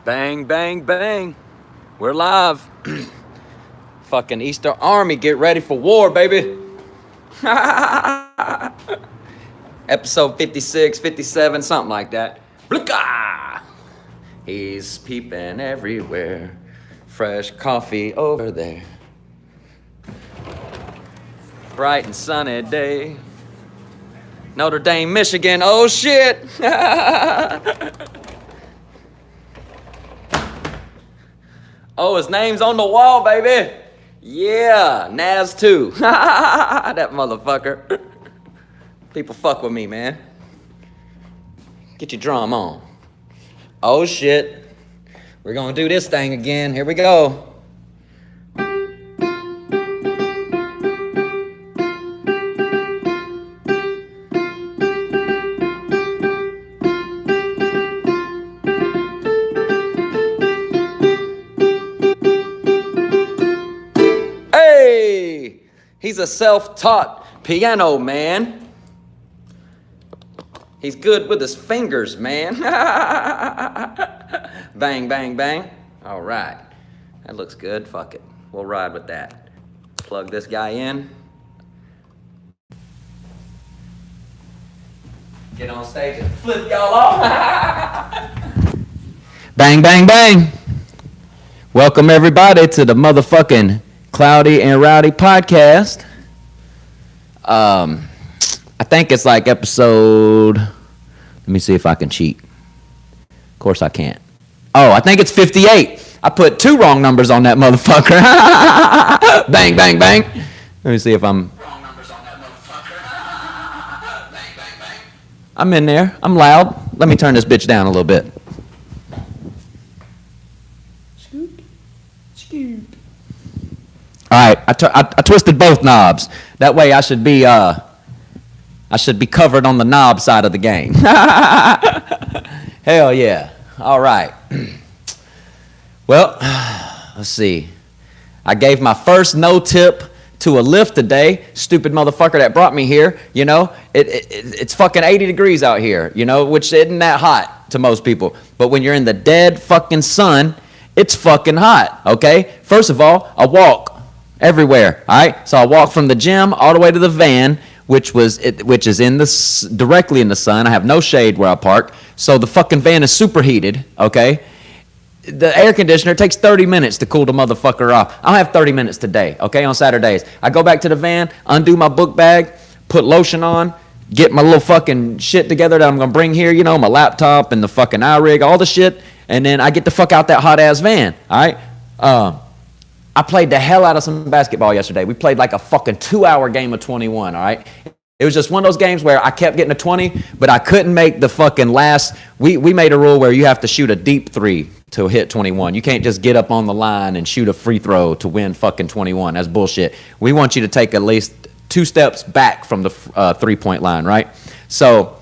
Bang, bang, bang. We're live. Fucking Easter Army, get ready for war, baby. Episode 56, 57, something like that. Blicka! He's peeping everywhere. Fresh coffee over there. Bright and sunny day. Notre Dame, Michigan, oh shit! Oh, his name's on the wall, baby. Yeah, Naz 2. That motherfucker. People fuck with me, man. Get your drum on. Oh, shit. We're gonna do this thing again. Here we go. Hey! He's a self-taught piano man. He's good with his fingers, man. Bang, bang, bang. All right. That looks good. Fuck it. We'll ride with that. Plug this guy in. Get on stage and flip y'all off. Bang, bang, bang. Welcome everybody to the motherfucking Cloudy and Rowdy podcast. I think it's like episode, let me see if I can cheat. Of course I can't. Oh, I think it's 58. I put 2 wrong numbers on that motherfucker. Bang, bang, bang. Let me see if I'm wrong numbers on that motherfucker. Bang, bang, bang. I'm in there. I'm loud. Let me turn this bitch down a little bit. Scoot. Scoot. All right, I twisted both knobs. That way I should be covered on the knob side of the game. Hell yeah. All right. Well, let's see. I gave my first no tip to a Lyft today. Stupid motherfucker that brought me here. You know, it's fucking 80 degrees out here, you know, which isn't that hot to most people. But when you're in the dead fucking sun, it's fucking hot, okay? First of all, I walk everywhere, all right? So I walk from the gym all the way to the van, which is directly in the sun. I have no shade where I park, so the fucking van is superheated, okay? The air conditioner takes 30 minutes to cool the motherfucker off. I don't have 30 minutes today, okay, on Saturdays. I go back to the van, undo my book bag, put lotion on, get my little fucking shit together that I'm going to bring here, you know, my laptop and the fucking iRig, all the shit, and then I get the fuck out that hot-ass van, all right? I played the hell out of some basketball yesterday. We played like a fucking 2-hour game of 21, all right? It was just one of those games where I kept getting a 20, but I couldn't make the fucking last. We made a rule where you have to shoot a deep 3 to hit 21. You can't just get up on the line and shoot a free throw to win fucking 21. That's bullshit. We want you to take at least 2 steps back from the 3-point line, right? So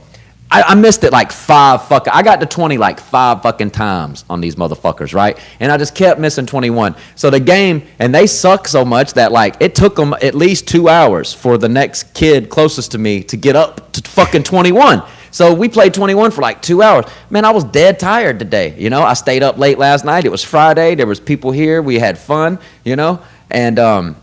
I missed it like 5 fucking. I got to 20 like 5 fucking times on these motherfuckers, right? And I just kept missing 21. So the game, and they suck so much that like it took them at least 2 hours for the next kid closest to me to get up to fucking 21. So we played 21 for like 2 hours. Man, I was dead tired today. You know, I stayed up late last night. It was Friday. There was people here. We had fun. You know, and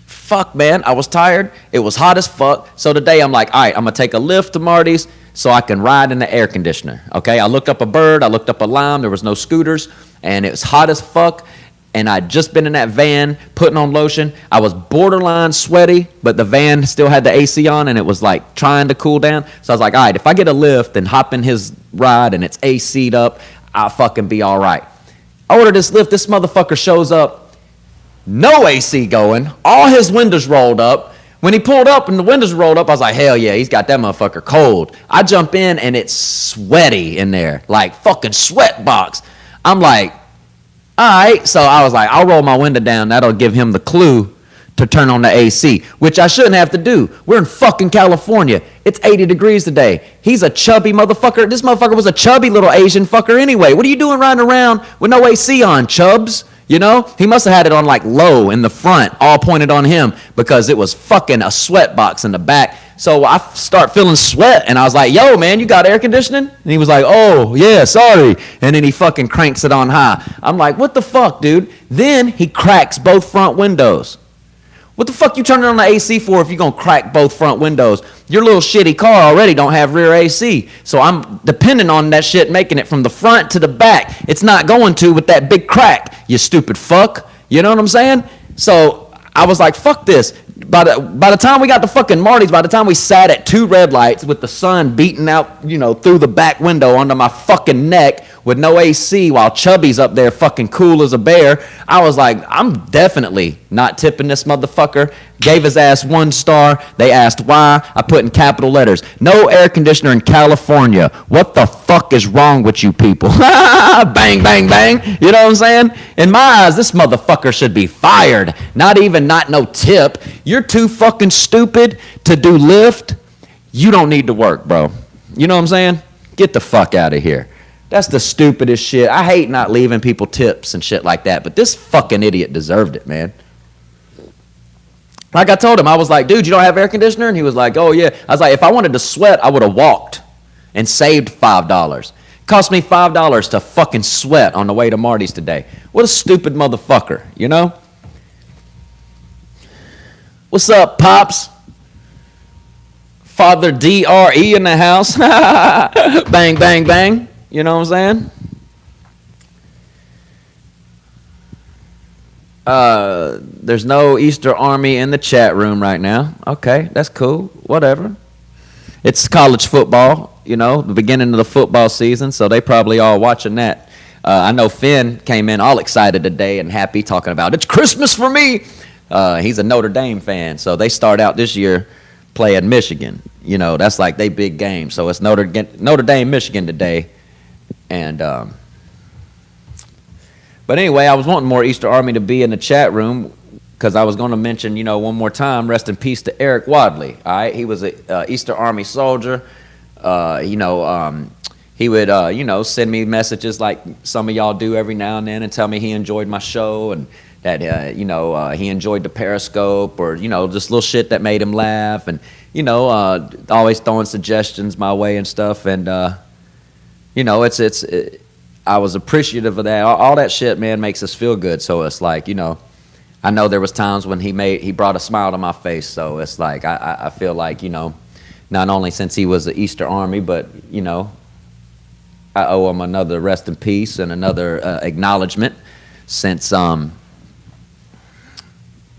fuck, man, I was tired. It was hot as fuck. So today I'm like, all right, I'm gonna take a Lyft to Marty's so I can ride in the air conditioner, okay? I looked up a bird, I looked up a lime, there was no scooters, and it was hot as fuck, and I'd just been in that van putting on lotion. I was borderline sweaty, but the van still had the AC on, and it was like trying to cool down. So I was like, all right, if I get a Lyft and hop in his ride and it's AC'd up, I'll fucking be all right. I ordered this Lyft, this motherfucker shows up, no AC going, all his windows rolled up. When he pulled up and the windows rolled up, I was like, hell yeah, he's got that motherfucker cold. I jump in and it's sweaty in there, like fucking sweat box. I'm like, all right. So I was like, I'll roll my window down. That'll give him the clue to turn on the AC, which I shouldn't have to do. We're in fucking California. It's 80 degrees today. He's a chubby motherfucker. This motherfucker was a chubby little Asian fucker anyway. What are you doing riding around with no AC on, chubs? You know, he must have had it on like low in the front, all pointed on him because it was fucking a sweat box in the back. So I start feeling sweat, and I was like, yo, man, you got air conditioning? And he was like, oh, yeah, sorry. And then he fucking cranks it on high. I'm like, what the fuck, dude? Then he cracks both front windows. What the fuck you turning on the AC for if you're going to crack both front windows? Your little shitty car already don't have rear AC. So I'm depending on that shit making it from the front to the back. It's not going to with that big crack, you stupid fuck. You know what I'm saying? So I was like, fuck this. By the time we got to fucking Marty's, by the time we sat at 2 red lights with the sun beating out, through the back window under my fucking neck with no AC while Chubby's up there fucking cool as a bear, I was like, I'm definitely not tipping this motherfucker. Gave his ass 1 star. They asked why. I put in capital letters, no air conditioner in California. What the fuck is wrong with you people? Bang, bang, bang. You know what I'm saying? In my eyes, this motherfucker should be fired. Not no tip. You're too fucking stupid to do Lyft. You don't need to work, bro. You know what I'm saying? Get the fuck out of here. That's the stupidest shit. I hate not leaving people tips and shit like that, but this fucking idiot deserved it, man. Like I told him, I was like, dude, you don't have air conditioner? And he was like, oh, yeah. I was like, if I wanted to sweat, I would have walked and saved $5. It cost me $5 to fucking sweat on the way to Marty's today. What a stupid motherfucker, you know? What's up, Pops? Father D.R.E. in the house. Bang, bang, bang. You know what I'm saying? There's no Easter Army in the chat room right now. Okay, that's cool. Whatever. It's college football, the beginning of the football season, so they probably all watching that. I know Finn came in all excited today and happy talking about, it's Christmas for me. He's a Notre Dame fan, so they start out this year playing Michigan. That's like they big game. So it's Notre Dame, Michigan today. And but anyway, I was wanting more Easter Army to be in the chat room because I was going to mention, one more time, rest in peace to Eric Wadley. All right, he was a Easter Army soldier. He would, send me messages like some of y'all do every now and then and tell me he enjoyed my show and that, he enjoyed the Periscope or, just little shit that made him laugh and, always throwing suggestions my way and stuff. And, I was appreciative of that. All that shit, man, makes us feel good. So it's like, I know there was times when he brought a smile to my face. So it's like, I feel like, not only since he was the Easter Army, but, I owe him another rest in peace and another acknowledgement since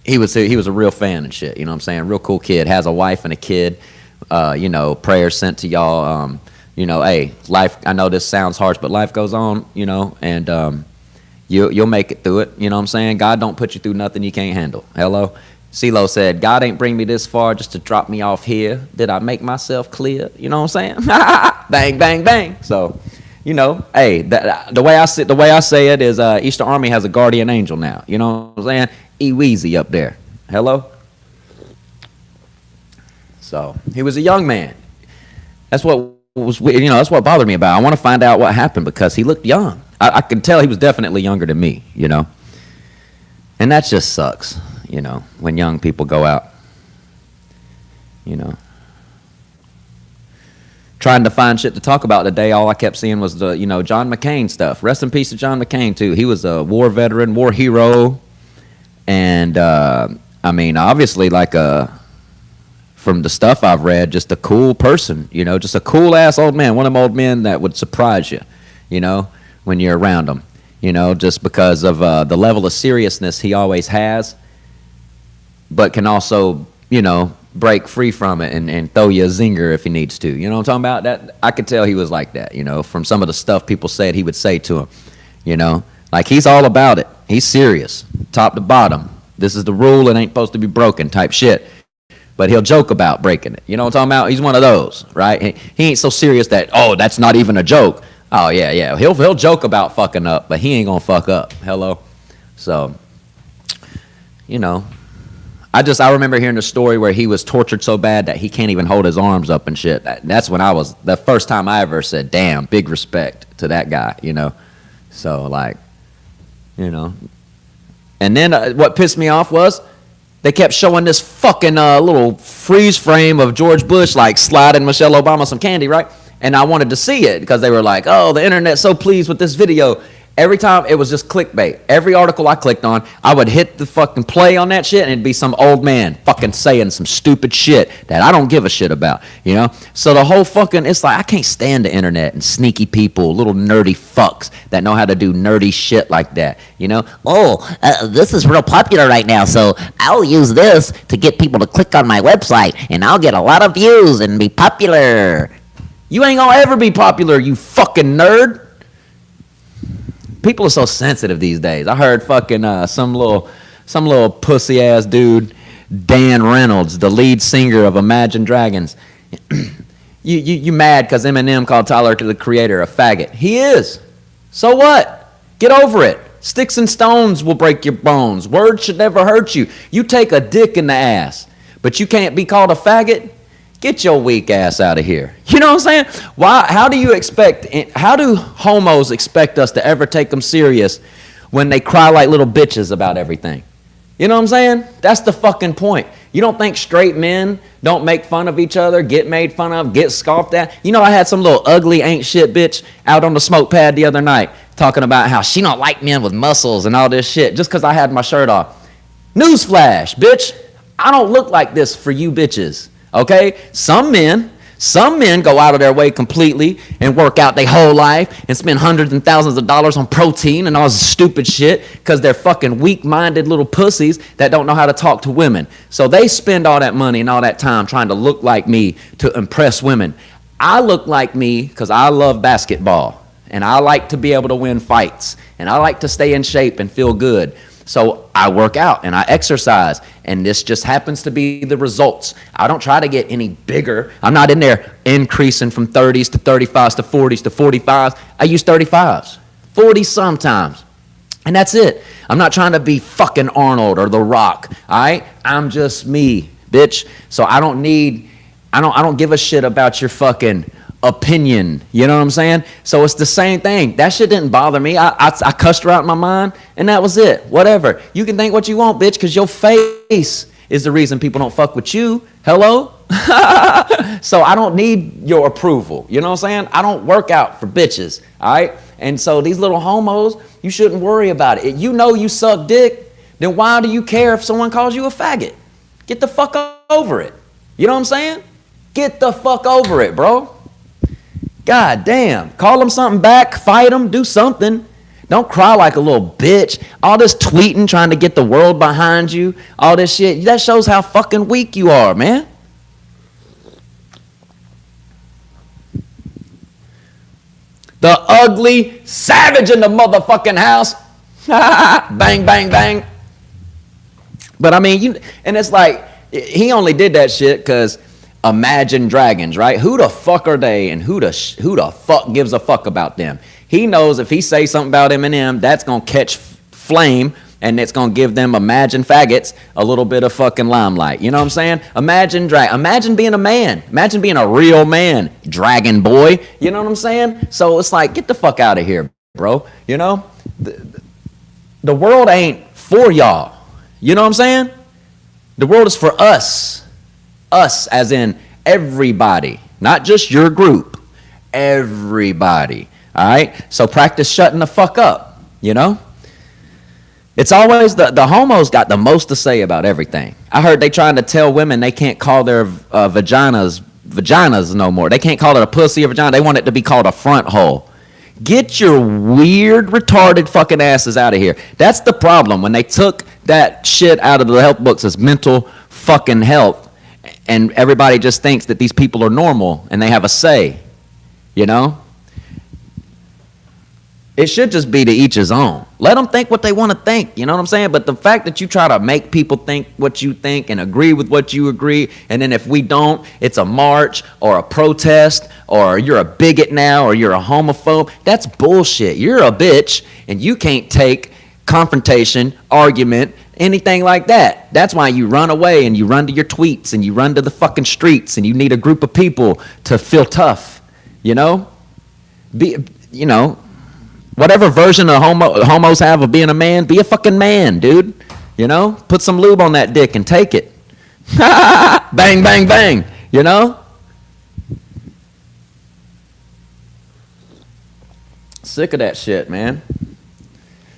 he was a real fan and shit. You know what I'm saying? Real cool kid. Has a wife and a kid. Prayers sent to y'all. Hey, life, I know this sounds harsh, but life goes on, and you'll make it through it. You know what I'm saying? God don't put you through nothing you can't handle. Hello? CeeLo said, God ain't bring me this far just to drop me off here. Did I make myself clear? You know what I'm saying? Bang, bang, bang. So, hey, the way I say it is Easter Army has a guardian angel now. You know what I'm saying? E-Weezy up there. Hello? So, he was a young man. That's what that's what bothered me about it. I want to find out what happened because he looked young. I could tell he was definitely younger than me, And that just sucks, when young people go out, Trying to find shit to talk about today, all I kept seeing was the, John McCain stuff. Rest in peace to John McCain, too. He was a war veteran, war hero. And, obviously, from the stuff I've read, just a cool person, just a cool ass old man, one of them old men that would surprise you, when you're around him, just because of the level of seriousness he always has, but can also, break free from it and throw you a zinger if he needs to. You know what I'm talking about? That I could tell he was like that, from some of the stuff people said he would say to him, like he's all about it. He's serious, top to bottom. This is the rule, it ain't supposed to be broken type shit. But he'll joke about breaking it. You know what I'm talking about? He's one of those, right? He ain't so serious that, that's not even a joke. Oh, yeah. He'll joke about fucking up, but he ain't gonna fuck up. Hello? So, I remember hearing the story where he was tortured so bad that he can't even hold his arms up and shit. That's when the first time I ever said, damn, big respect to that guy, So, And then what pissed me off was, They kept showing this fucking little freeze frame of George Bush like sliding Michelle Obama some candy, right? And I wanted to see it because they were like, oh, the internet's so pleased with this video. Every time it was just clickbait. Every article I clicked on, I would hit the fucking play on that shit and it'd be some old man fucking saying some stupid shit that I don't give a shit about, you know? So the whole fucking, it's like, I can't stand the internet and sneaky people, little nerdy fucks that know how to do nerdy shit like that, you know? This is real popular right now, so I'll use this to get people to click on my website, and I'll get a lot of views and be popular. You ain't gonna ever be popular, you fucking nerd. People are so sensitive these days. I heard fucking some little pussy ass dude, Dan Reynolds, the lead singer of Imagine Dragons. you mad because Eminem called Tyler, the Creator, a faggot? He is. So what? Get over it. Sticks and stones will break your bones. Words should never hurt you. You take a dick in the ass, but you can't be called a faggot? Get your weak ass out of here. You know what I'm saying? How do homos expect us to ever take them serious when they cry like little bitches about everything? You know what I'm saying? That's the fucking point. You don't think straight men don't make fun of each other, get made fun of, get scoffed at? You know, I had some little ugly ain't shit bitch out on the smoke pad the other night talking about how she don't like men with muscles and all this shit just because I had my shirt off. Newsflash, bitch. I don't look like this for you bitches. Okay, some men go out of their way completely and work out their whole life and spend hundreds and thousands of dollars on protein and all this stupid shit because they're fucking weak-minded little pussies that don't know how to talk to women. So they spend all that money and all that time trying to look like me to impress women. I look like me because I love basketball and I like to be able to win fights and I like to stay in shape and feel good. So I work out and I exercise, and this just happens to be the results. I don't try to get any bigger. I'm not in there increasing from 30s to 35s to 40s to 45s. I use 35s, 40s sometimes, and that's it. I'm not trying to be fucking Arnold or The Rock, all right? I'm just me, bitch. So I don't give a shit about your fucking opinion, you know what I'm saying? So it's the same thing. That shit didn't bother me. I cussed her out in my mind, and that was it. Whatever. You can think what you want, bitch, because your face is the reason people don't fuck with you. Hello? So I don't need your approval. You know what I'm saying? I don't work out for bitches, all right? And so these little homos, you shouldn't worry about it. You know you suck dick, then why do you care if someone calls you a faggot? Get the fuck over it. You know what I'm saying? Get the fuck over it, bro. God damn. Call them something back, fight them, do something. Don't cry like a little bitch. All this tweeting, trying to get the world behind you, all this shit, that shows how fucking weak you are, man. The ugly savage in the motherfucking house. Bang, bang, bang. But I mean, and it's like, he only did that shit because Imagine Dragons, right? Who the fuck are they, and who the fuck gives a fuck about them? He knows if he says something about Eminem, that's gonna catch flame, and it's gonna give them Imagine faggots a little bit of fucking limelight. You know what I'm saying? Imagine being a man. Imagine being a real man, dragon boy. You know what I'm saying? So it's like, get the fuck out of here, bro. You know, the world ain't for y'all. You know what I'm saying? The world is for us. Us as in everybody, not just your group, everybody, all right? So practice shutting the fuck up, you know? It's always the homos got the most to say about everything. I heard they trying to tell women they can't call their vaginas no more. They can't call it a pussy or vagina. They want it to be called a front hole. Get your weird, retarded fucking asses out of here. That's the problem. When they took that shit out of the health books as mental fucking health, and everybody just thinks that these people are normal and they have a say, you know? It should just be to each his own. Let them think what they want to think, you know what I'm saying? But the fact that you try to make people think what you think and agree with what you agree, and then if we don't, it's a march or a protest or you're a bigot now or you're a homophobe, that's bullshit. You're a bitch and you can't take confrontation, argument, anything like that. That's why you run away and you run to your tweets and you run to the fucking streets and you need a group of people to feel tough, you know? Whatever version of homos have of being a man, be a fucking man, dude. You know, put some lube on that dick and take it. Bang, bang, bang. You know? Sick of that shit, man.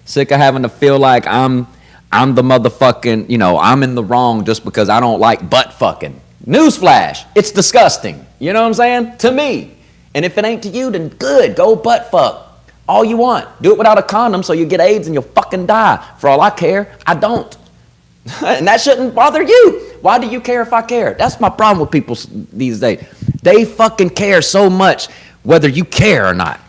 Sick of having to feel like I'm the motherfucking, you know, I'm in the wrong just because I don't like butt fucking. Newsflash, it's disgusting. You know what I'm saying? To me. And if it ain't to you, then good, go butt fuck. All you want. Do it without a condom so you get AIDS and you'll fucking die. For all I care, I don't. And that shouldn't bother you. Why do you care if I care? That's my problem with people these days. They fucking care so much whether you care or not.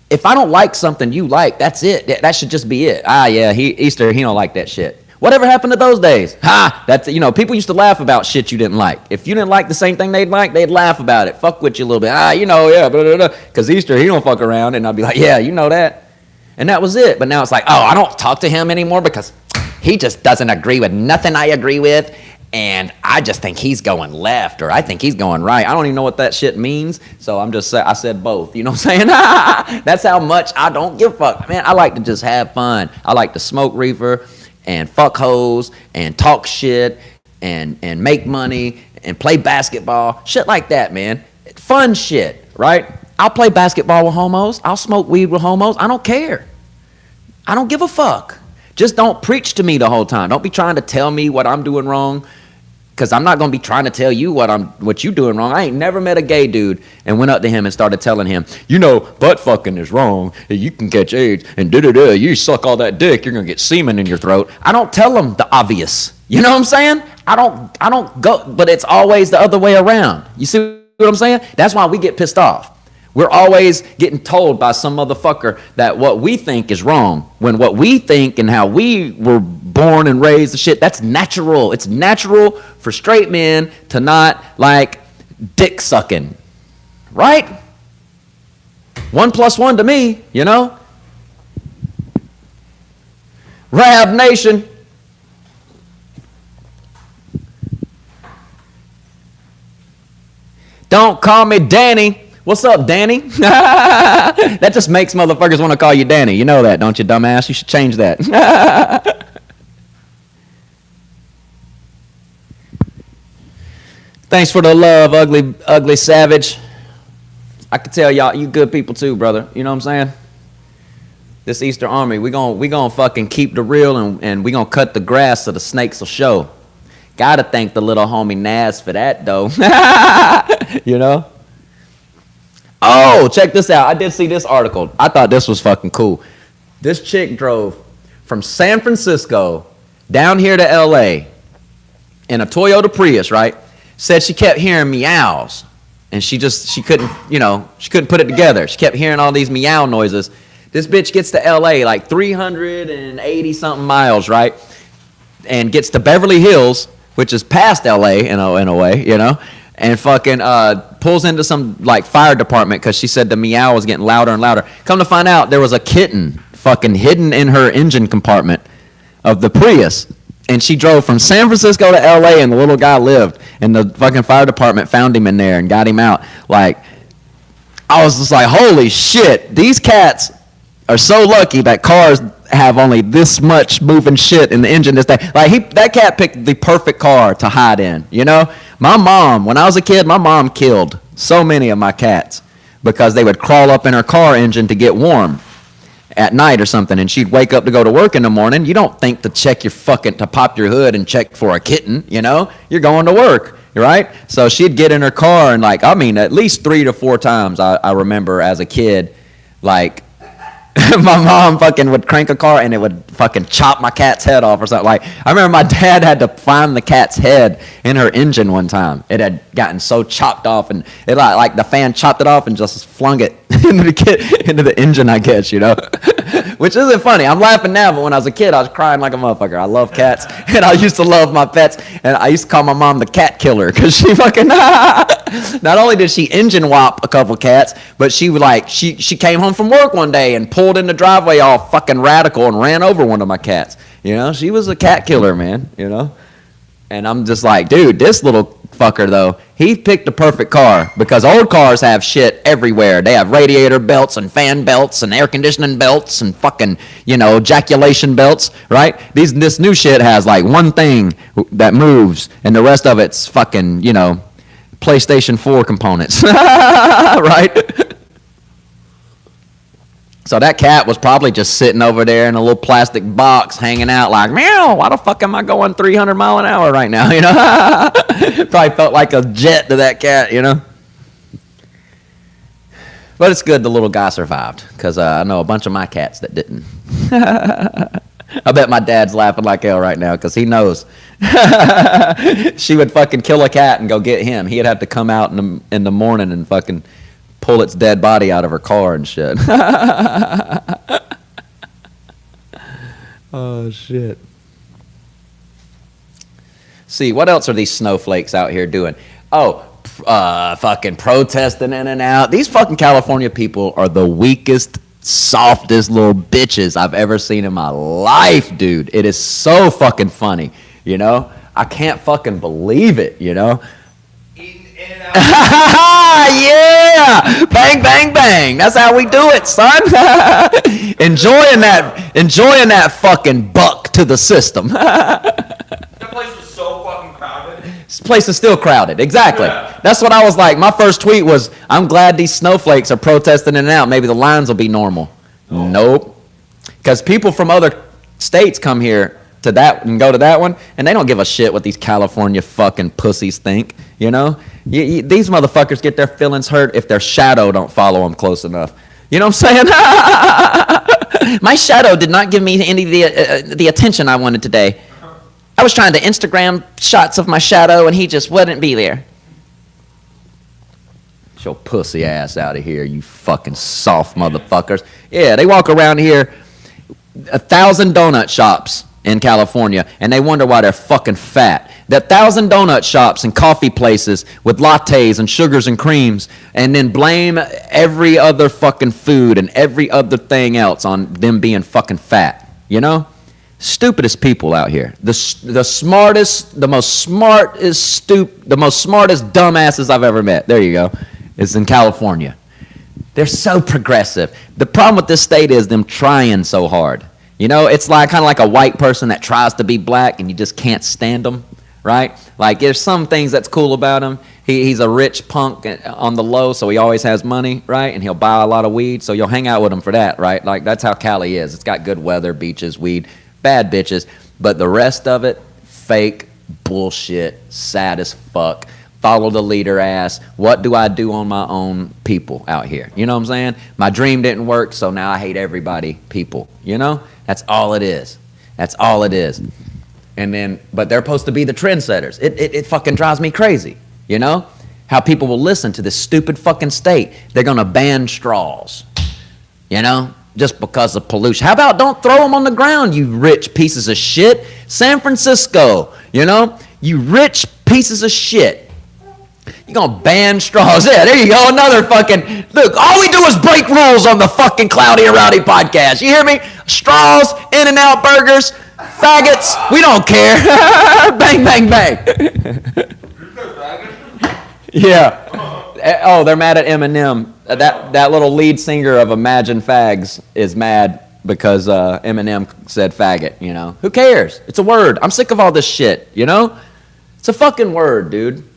If I don't like something you like, that's it. That should just be it. Yeah, Easter, he don't like that shit. Whatever happened to those days? That's, you know, people used to laugh about shit you didn't like. If you didn't like the same thing they'd like, they'd laugh about it. Fuck with you a little bit. You know, yeah, blah, blah, blah. Because Easter, he don't fuck around. And I'd be like, yeah, you know that. And that was it. But now it's like, oh, I don't talk to him anymore because he just doesn't agree with nothing I agree with. And I just think he's going left, or I think he's going right. I don't even know what that shit means. So I said both. You know what I'm saying? That's how much I don't give a fuck. Man, I like to just have fun. I like to smoke reefer and fuck hoes and talk shit and make money and play basketball. Shit like that, man. Fun shit, right? I'll play basketball with homos. I'll smoke weed with homos. I don't care. I don't give a fuck. Just don't preach to me the whole time. Don't be trying to tell me what I'm doing wrong, because I'm not going to be trying to tell you what you doing wrong. I ain't never met a gay dude and went up to him and started telling him, you know, butt fucking is wrong. You can catch AIDS and da-da-da. You suck all that dick, you're going to get semen in your throat. I don't tell him the obvious. You know what I'm saying? I don't go, but it's always the other way around. You see what I'm saying? That's why we get pissed off. We're always getting told by some motherfucker that what we think is wrong, when what we think and how we were born and raised and shit, that's natural. It's natural for straight men to not like dick sucking, right? 1 + 1 to me, you know? Rab Nation. Don't call me Danny. What's up, Danny? That just makes motherfuckers want to call you Danny. You know that, don't you, dumbass? You should change that. Thanks for the love, ugly savage. I can tell y'all, you good people too, brother. You know what I'm saying? This Easter Army, we gonna fucking keep the real, and we gonna cut the grass so the snakes will show. Gotta thank the little homie Naz for that, though. You know? Oh, check this out. I did see this article. I thought this was fucking cool. This chick drove from San Francisco down here to L.A. in a Toyota Prius, right? Said she kept hearing meows, and she couldn't put it together. She kept hearing all these meow noises. This bitch gets to L.A. like 380-something miles, right? And gets to Beverly Hills, which is past L.A. in a way, you know? And fucking pulls into some like fire department because she said the meow was getting louder and louder. Come to find out, there was a kitten fucking hidden in her engine compartment of the Prius. And she drove from San Francisco to L.A. and the little guy lived. And the fucking fire department found him in there and got him out. Like, I was just like, holy shit, these cats are so lucky that cars have only this much moving shit in the engine this day. Like, that cat picked the perfect car to hide in, you know? My mom, when I was a kid, my mom killed so many of my cats because they would crawl up in her car engine to get warm at night or something, and she'd wake up to go to work in the morning. You don't think to pop your hood and check for a kitten, you know? You're going to work, right? So she'd get in her car and at least 3 to 4 times I remember as a kid, like, my mom fucking would crank a car and it would fucking chop my cat's head off or something. Like, I remember my dad had to find the cat's head in her engine one time. It had gotten so chopped off, and it like the fan chopped it off and just flung it into the engine, I guess, you know? Which isn't funny. I'm laughing now, but when I was a kid, I was crying like a motherfucker. I love cats, and I used to love my pets, and I used to call my mom the cat killer because she fucking... Not only did she engine whop a couple cats, but she came home from work one day and pulled in the driveway all fucking radical and ran over one of my cats. You know, she was a cat killer, man, you know? And I'm just like, dude, this little fucker, though, He picked the perfect car because old cars have shit everywhere. They have radiator belts and fan belts and air conditioning belts and fucking, ejaculation belts, right? This new shit has like one thing that moves and the rest of it's fucking, PlayStation 4 components, right? So that cat was probably just sitting over there in a little plastic box hanging out like, meow, why the fuck am I going 300 mile an hour right now, Probably felt like a jet to that cat, But it's good the little guy survived because I know a bunch of my cats that didn't. I bet my dad's laughing like hell right now because he knows. She would fucking kill a cat and go get him. He'd have to come out in the morning and fucking pull its dead body out of her car and shit. Oh, shit. See, what else are these snowflakes out here doing? Oh, fucking protesting in and out. These fucking California people are the weakest, softest little bitches I've ever seen in my life, dude. It is so fucking funny, I can't fucking believe it, Yeah! Bang, bang, bang. That's how we do it, son. enjoying that fucking buck to the system. That place was so fucking crowded. This place is still crowded. Exactly. Yeah. That's what I was like. My first tweet was, I'm glad these snowflakes are protesting in and out. Maybe the lines will be normal. Oh. Nope. Because people from other states come here to that and go to that one, and they don't give a shit what these California fucking pussies think, These motherfuckers get their feelings hurt if their shadow don't follow them close enough. You know what I'm saying? My shadow did not give me any of the attention I wanted today. I was trying to Instagram shots of my shadow, and he just wouldn't be there. Get your pussy ass out of here, you fucking soft motherfuckers. Yeah, they walk around here, 1,000 donut shops in California, and they wonder why they're fucking fat. That 1,000 donut shops and coffee places with lattes and sugars and creams, and then blame every other fucking food and every other thing else on them being fucking fat, Stupidest people out here. The smartest, the most smartest dumbasses I've ever met. There you go. It's in California. They're so progressive. The problem with this state is them trying so hard. It's like kind of like a white person that tries to be black and you just can't stand them, right? Like there's some things that's cool about him. He's a rich punk on the low, so he always has money, right? And he'll buy a lot of weed, so you'll hang out with him for that, right? Like that's how Cali is. It's got good weather, beaches, weed, bad bitches, but the rest of it, fake bullshit, sad as fuck. Follow the leader ass. What do I do on my own people out here? You know what I'm saying? My dream didn't work, so now I hate everybody people. That's all it is. That's all it is. And then, but they're supposed to be the trendsetters. It fucking drives me crazy. How people will listen to this stupid fucking state. They're going to ban straws. Just because of pollution. How about don't throw them on the ground, you rich pieces of shit? San Francisco, you rich pieces of shit. You're going to ban straws. Yeah, there you go. Another fucking... Look, all we do is break rules on the fucking Cloudy and Rowdy podcast. You hear me? Straws, In-N-Out burgers, faggots. We don't care. Bang, bang, bang. Yeah. Oh, they're mad at Eminem. That little lead singer of Imagine Fags is mad because Eminem said faggot, Who cares? It's a word. I'm sick of all this shit, It's a fucking word, dude.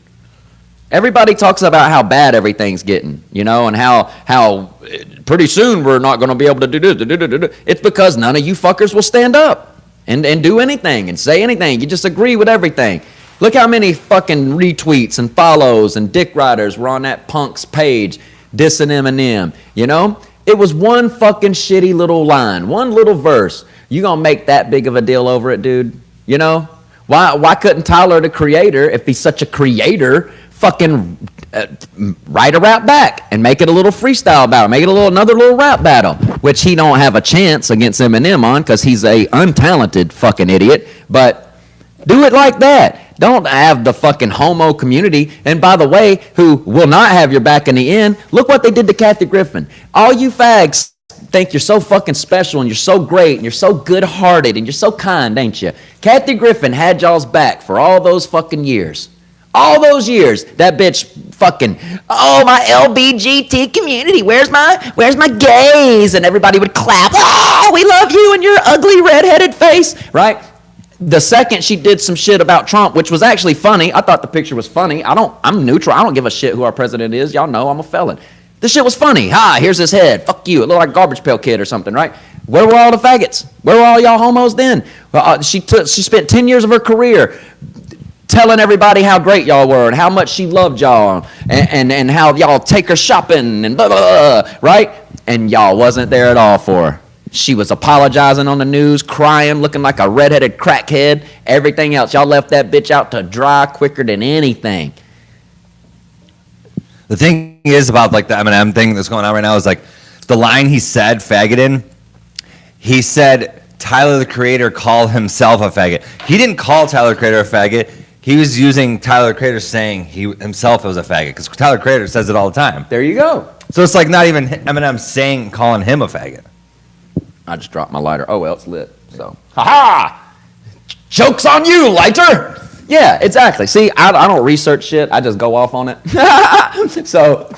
Everybody talks about how bad everything's getting, and how pretty soon we're not going to be able to do this. It's because none of you fuckers will stand up and do anything and say anything. You just agree with everything. Look how many fucking retweets and follows and dick riders were on that punk's page dissing Eminem, It was one fucking shitty little line, one little verse. You going to make that big of a deal over it, dude? Why couldn't Tyler, the creator, if he's such a creator, fucking write a rap back and make it a little freestyle battle, make it another little rap battle, which he don't have a chance against Eminem on because he's a untalented fucking idiot, but do it like that. Don't have the fucking homo community, and by the way, who will not have your back in the end. Look what they did to Kathy Griffin. All you fags think you're so fucking special and you're so great and you're so good-hearted and you're so kind, ain't you? Kathy Griffin had y'all's back for all those fucking years. All those years, that bitch fucking, oh, my LBGT community, where's my gays? And everybody would clap, oh, we love you and your ugly redheaded face, right? The second she did some shit about Trump, which was actually funny, I thought the picture was funny. I'm neutral. I don't give a shit who our president is. Y'all know I'm a felon. This shit was funny. Ha, here's his head. Fuck you. It looked like a Garbage Pail Kid or something, right? Where were all the faggots? Where were all y'all homos then? She spent 10 years of her career telling everybody how great y'all were and how much she loved y'all and how y'all take her shopping and blah, blah, blah, right? And y'all wasn't there at all for her. She was apologizing on the news, crying, looking like a redheaded crackhead, everything else. Y'all left that bitch out to dry quicker than anything. The thing is about like the Eminem thing that's going on right now is like the line he said, faggot in, he said Tyler the Creator called himself a faggot. He didn't call Tyler the Creator a faggot. He was using Tyler the Creator saying he himself was a faggot because Tyler the Creator says it all the time. There you go. So it's like not even Eminem calling him a faggot. I just dropped my lighter. Oh, well, it's lit. So, ha-ha! Joke's on you, lighter! Yeah, exactly. See, I don't research shit. I just go off on it. So,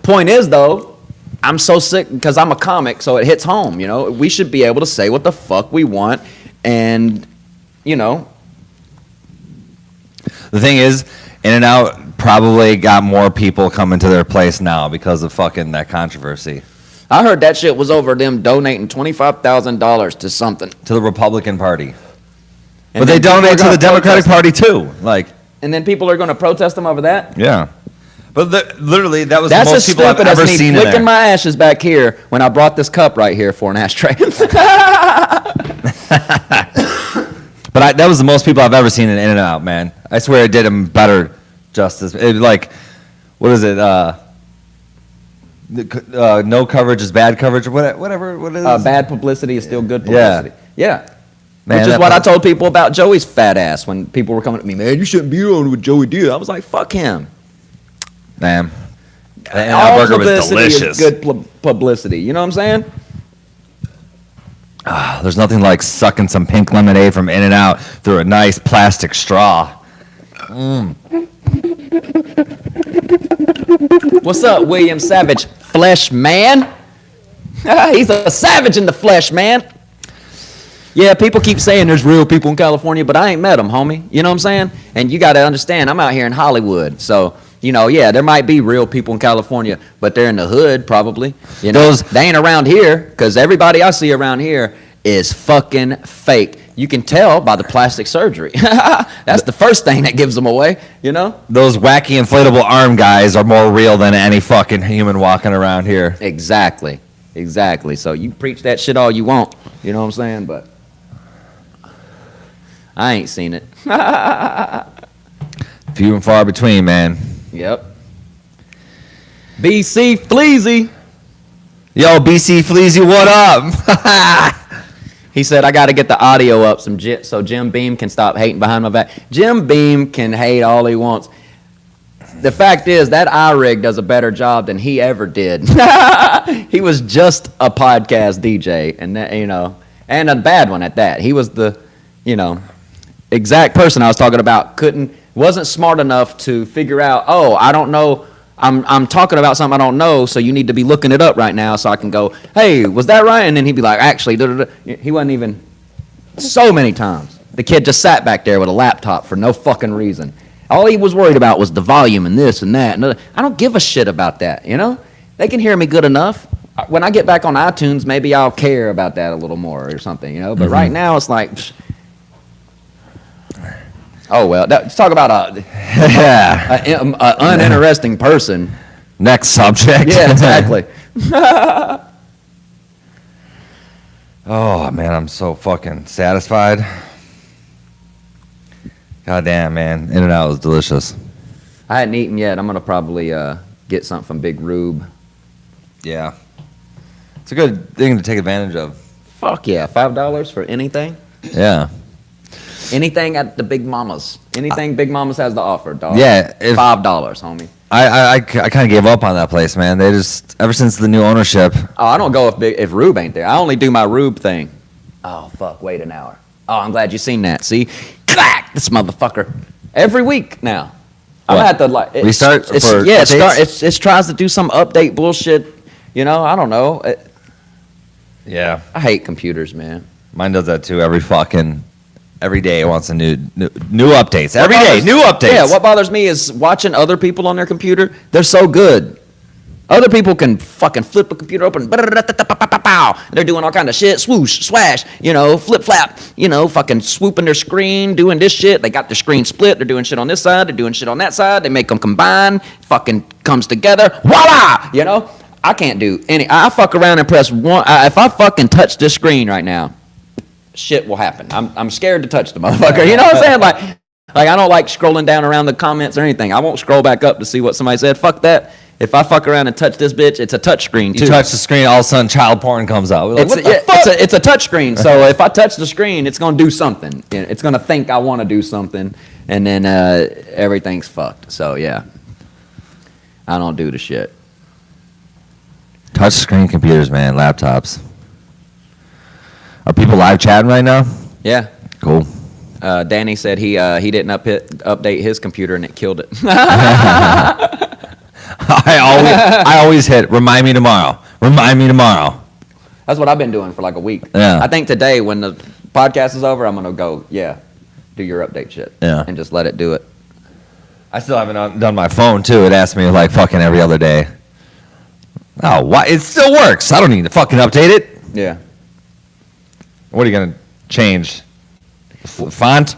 point is, though, I'm so sick because I'm a comic, so it hits home, you know? We should be able to say what the fuck we want and, you know. The thing is, In-N-Out probably got more people coming to their place now because of fucking that controversy. I heard that shit was over them donating $25,000 to something. To the Republican Party. And But they then people donate are to gonna the Democratic protest Party too. Like, And then people are going to protest them over that? yeah. But literally, that was That's the as most people I've stupid as ever me seen in there. flicking my ashes back here when I brought this cup right here for an ashtray. But that was the most people I've ever seen in In-N-Out, man. I swear it did him better justice. It, like, what is it? No coverage is bad coverage, or whatever. What is Bad publicity is still good publicity. Yeah. Man, Which is that what I pub- told people about Joey's fat ass when people were coming at me, man, you shouldn't be on with Joey did. I was like, fuck him. Man, the In-N-Out All burger was publicity delicious. is good publicity. You know what I'm saying? There's nothing like sucking some pink lemonade from In-N-Out through a nice plastic straw. What's up, William Savage? Flesh man? He's a savage in the flesh, man. Yeah, people keep saying there's real people in California, but I ain't met them, homie. You know what I'm saying? And you got to understand, I'm out here in Hollywood. So, you know, yeah, there might be real people in California, but they're in the hood probably. You know, they ain't around here because everybody I see around here is fucking fake. You can tell by the plastic surgery. That's the first thing that gives them away, you know? Those wacky inflatable arm guys are more real than any fucking human walking around here. Exactly. So you preach that shit all you want, you know what I'm saying? But I ain't seen it. Few and far between, man. Yep. BC Fleazy. Yo, BC Fleazy, what up? He said, I got to get the audio up so Jim Beam can stop hating behind my back. Jim Beam can hate all he wants. The fact is, that iRig does a better job than he ever did. He was just a podcast DJ, and that, you know, and a bad one at that. He was the, you know, exact person I was talking about. Wasn't smart enough to figure out, oh, I don't know. I'm talking about something I don't know, so you need to be looking it up right now so I can go, hey, was that right? And then he'd be like, actually, he wasn't even, so many times. The kid just sat back there with a laptop for no fucking reason. All he was worried about was the volume and this and that. And I don't give a shit about that, you know? They can hear me good enough. When I get back on iTunes, maybe I'll care about that a little more or something, you know? But right now, it's like, oh, well, let's talk about an uninteresting person. Next subject. Yeah, exactly. Oh, man, I'm so fucking satisfied. God damn, man. In-N-Out was delicious. I hadn't eaten yet. I'm going to probably get something from Big Rube. Yeah. It's a good thing to take advantage of. Fuck yeah, $5 for anything? Yeah. Anything at the Big Mamas. Anything Big Mamas has to offer, dog. Yeah, $5, homie. I kind of gave up on that place, man. They just, ever since the new ownership. Oh, I don't go if Rube ain't there. I only do my Rube thing. Oh, fuck, wait an hour. Oh, I'm glad you seen that. See? Clack! this motherfucker. every week now. I'm What? at the like Restart for it tries to do some update bullshit. You know, I don't know. Yeah. I hate computers, man. Mine does that too. Every day it wants a new updates. Every day, new updates. Yeah, what bothers me is watching other people on their computer. They're so good. Other people can fucking flip a computer open. They're doing all kind of shit. Swoosh, swash, flip flap, fucking swooping their screen, doing this shit. They got their screen split. They're doing shit on this side. They're doing shit on that side. They make them combine. Fucking comes together. Voila! I can't do any. I fuck around and press one. If I fucking touch this screen right now, shit will happen. I'm scared to touch the motherfucker. You know what I'm saying? Like I don't like scrolling down around the comments or anything. I won't scroll back up to see what somebody said. Fuck that. If I fuck around and touch this bitch, it's a touch screen too. You touch the screen, all of a sudden child porn comes out. Like, It's a touch screen. So if I touch the screen, it's gonna do something. It's gonna think I want to do something, and then everything's fucked. So yeah, I don't do the shit. Touch screen computers, man, laptops. Are people live chatting right now? Yeah. Cool. Danny said he didn't update his computer and it killed it. I always hit remind me tomorrow. Remind me tomorrow. That's what I've been doing for like a week. Yeah. I think today when the podcast is over, I'm gonna go, do your update shit. Yeah. And just let it do it. I still haven't done my phone too. It asks me like fucking every other day. Oh, why? It still works. I don't need to fucking update it. Yeah. What are you gonna change? Font?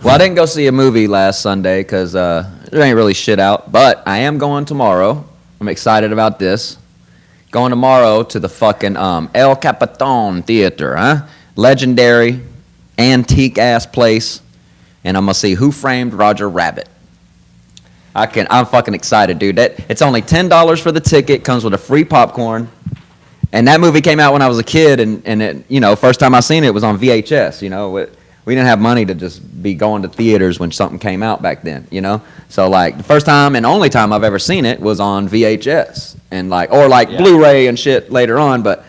Well, I didn't go see a movie last Sunday because there ain't really shit out. But I am going tomorrow. I'm excited about this. Going tomorrow to the fucking El Capitan Theater, huh? Legendary, antique-ass place. And I'm going to see Who Framed Roger Rabbit. I'm fucking excited, dude. It's only $10 for the ticket. Comes with a free popcorn. And that movie came out when I was a kid. And it, first time I seen it was on VHS, We didn't have money to just be going to theaters when something came out back then, So like the first time and only time I've ever seen it was on VHS and Blu-ray and shit later on, but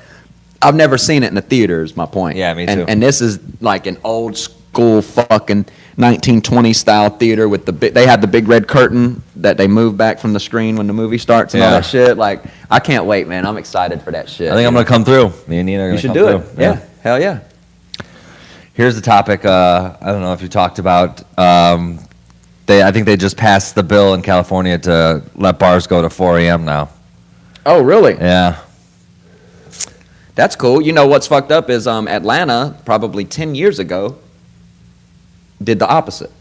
I've never seen it in the theater is my point. Yeah, me too. And this is like an old school fucking 1920s style theater with they had the big red curtain that they move back from the screen when the movie starts and all that shit. Like I can't wait, man. I'm excited for that shit. I think I'm gonna come through. Me and Nina are gonna You should come do it. through. Yeah. Hell yeah. Here's the topic. I don't know if you talked about. I think they just passed the bill in California to let bars go to 4 a.m. now. Oh, really? Yeah. That's cool. You know what's fucked up is Atlanta, probably 10 years ago, did the opposite.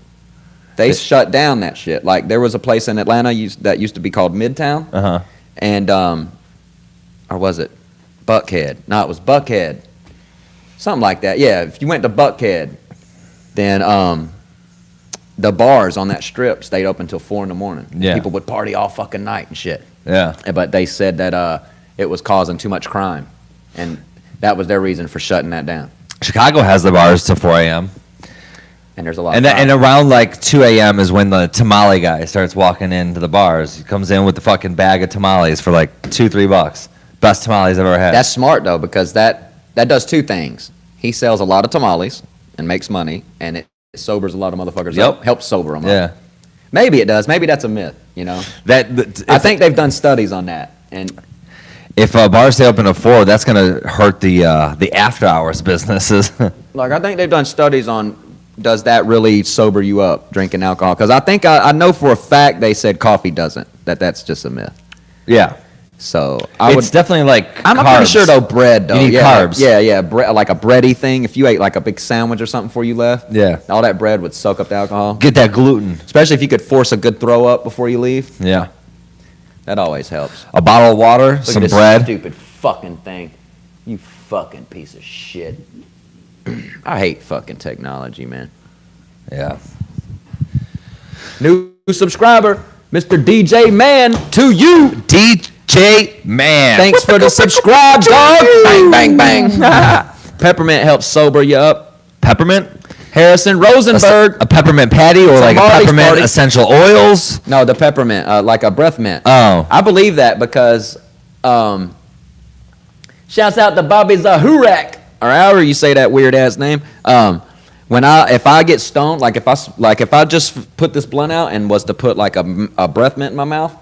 They shut down that shit. Like, there was a place in Atlanta that used to be called Midtown. Uh-huh. And, or was it Buckhead? No, it was Buckhead. Something like that. Yeah, if you went to Buckhead, then the bars on that strip stayed open until 4 in the morning. Yeah. People would party all fucking night and shit. Yeah. But they said that it was causing too much crime. And that was their reason for shutting that down. Chicago has the bars to 4 a.m. And there's a lot And of crime. and around like 2 a.m. is when the tamale guy starts walking into the bars. He comes in with the fucking bag of tamales for like $2-3. Best tamales I've ever had. That's smart, though, because that does two things. He sells a lot of tamales and makes money, and it sobers a lot of motherfuckers up. Helps sober them up. Maybe it does. Maybe that's a myth, I think they've done studies on that. And if bars stay open at 4, that's going to hurt the after hours businesses. like, I think they've done studies on, does that really sober you up, drinking alcohol? Because I think I know for a fact they said coffee doesn't. That's just a myth. Yeah. So It's definitely like I'm carbs. pretty sure though bread though. You need carbs. Like a bready thing. If you ate like a big sandwich or something before you left, all that bread would soak up the alcohol. Get that gluten. Especially if you could force a good throw up before you leave. Yeah. That always helps. A bottle of water, Look some at this bread. Stupid fucking thing. You fucking piece of shit. I hate fucking technology, man. Yeah. New subscriber, Mr. DJ Man, to you. DJ Man. Thanks for the subscribe, dog. Bang, bang, bang. Peppermint helps sober you up. Peppermint? Harrison Rosenberg. A peppermint patty or like a Marty's peppermint party. essential oils? No, the peppermint, like a breath mint. Oh. I believe that because, shouts out to Bobby Zahurak, or however you say that weird ass name. if I get stoned, like if I just put this blunt out and was to put like a breath mint in my mouth,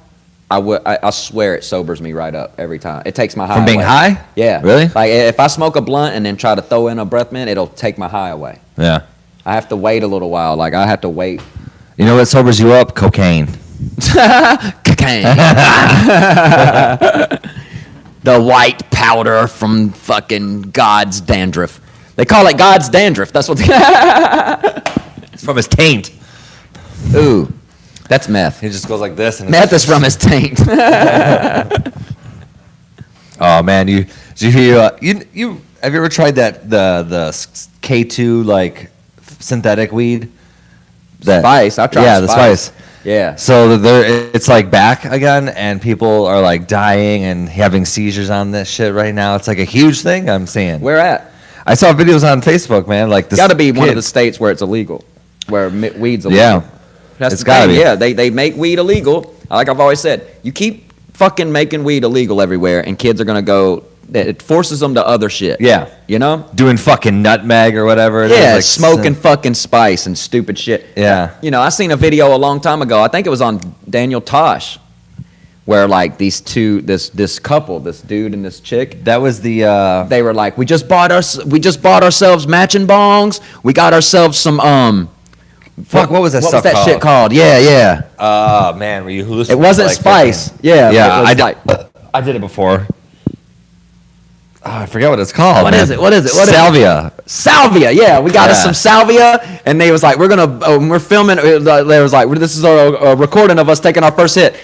I swear it sobers me right up every time. It takes my high From being away. high? Yeah. Really? Like if I smoke a blunt and then try to throw in a breath mint, it'll take my high away. Yeah. I have to wait a little while. Like I have to wait. You know what sobers you up? Cocaine. Cocaine. The white powder from fucking God's dandruff. They call it God's dandruff. That's what. It's from his taint. Ooh, that's meth. He just goes like this. And Meth is from his taint. Oh man, you have you ever tried the K2 like synthetic weed? Spice. I've tried. Yeah, the spice. Yeah. So it's like back again, and people are like dying and having seizures on this shit right now. It's like a huge thing I'm seeing. Where at? I saw videos on Facebook, man. Like this Got to be one of kid- the states where it's illegal, where weed's illegal. Yeah, That's it's the gotta thing. be. Yeah, they make weed illegal. Like I've always said, you keep fucking making weed illegal everywhere, and kids are gonna go. It forces them to other shit. Yeah. You know. doing fucking nutmeg or whatever. It is, Yeah, like, smoking fucking spice and stupid shit. Yeah. You know, I seen a video a long time ago. I think it was on Daniel Tosh, where like this couple, this dude and this chick, That was the they were like, we just bought ourselves matching bongs. We got ourselves some fuck. What was that what stuff was that called? shit called? Yeah. Oh man, were you hallucinating? It wasn't like spice. fucking- Yeah. Yeah, it was I did. like- I did it before. Oh, I forget what it's called. What man. is it? What is it? What is it? Salvia. Salvia, yeah, we got us Yeah. some salvia, and they was like, we're filming. They was like, this is a recording of us taking our first hit,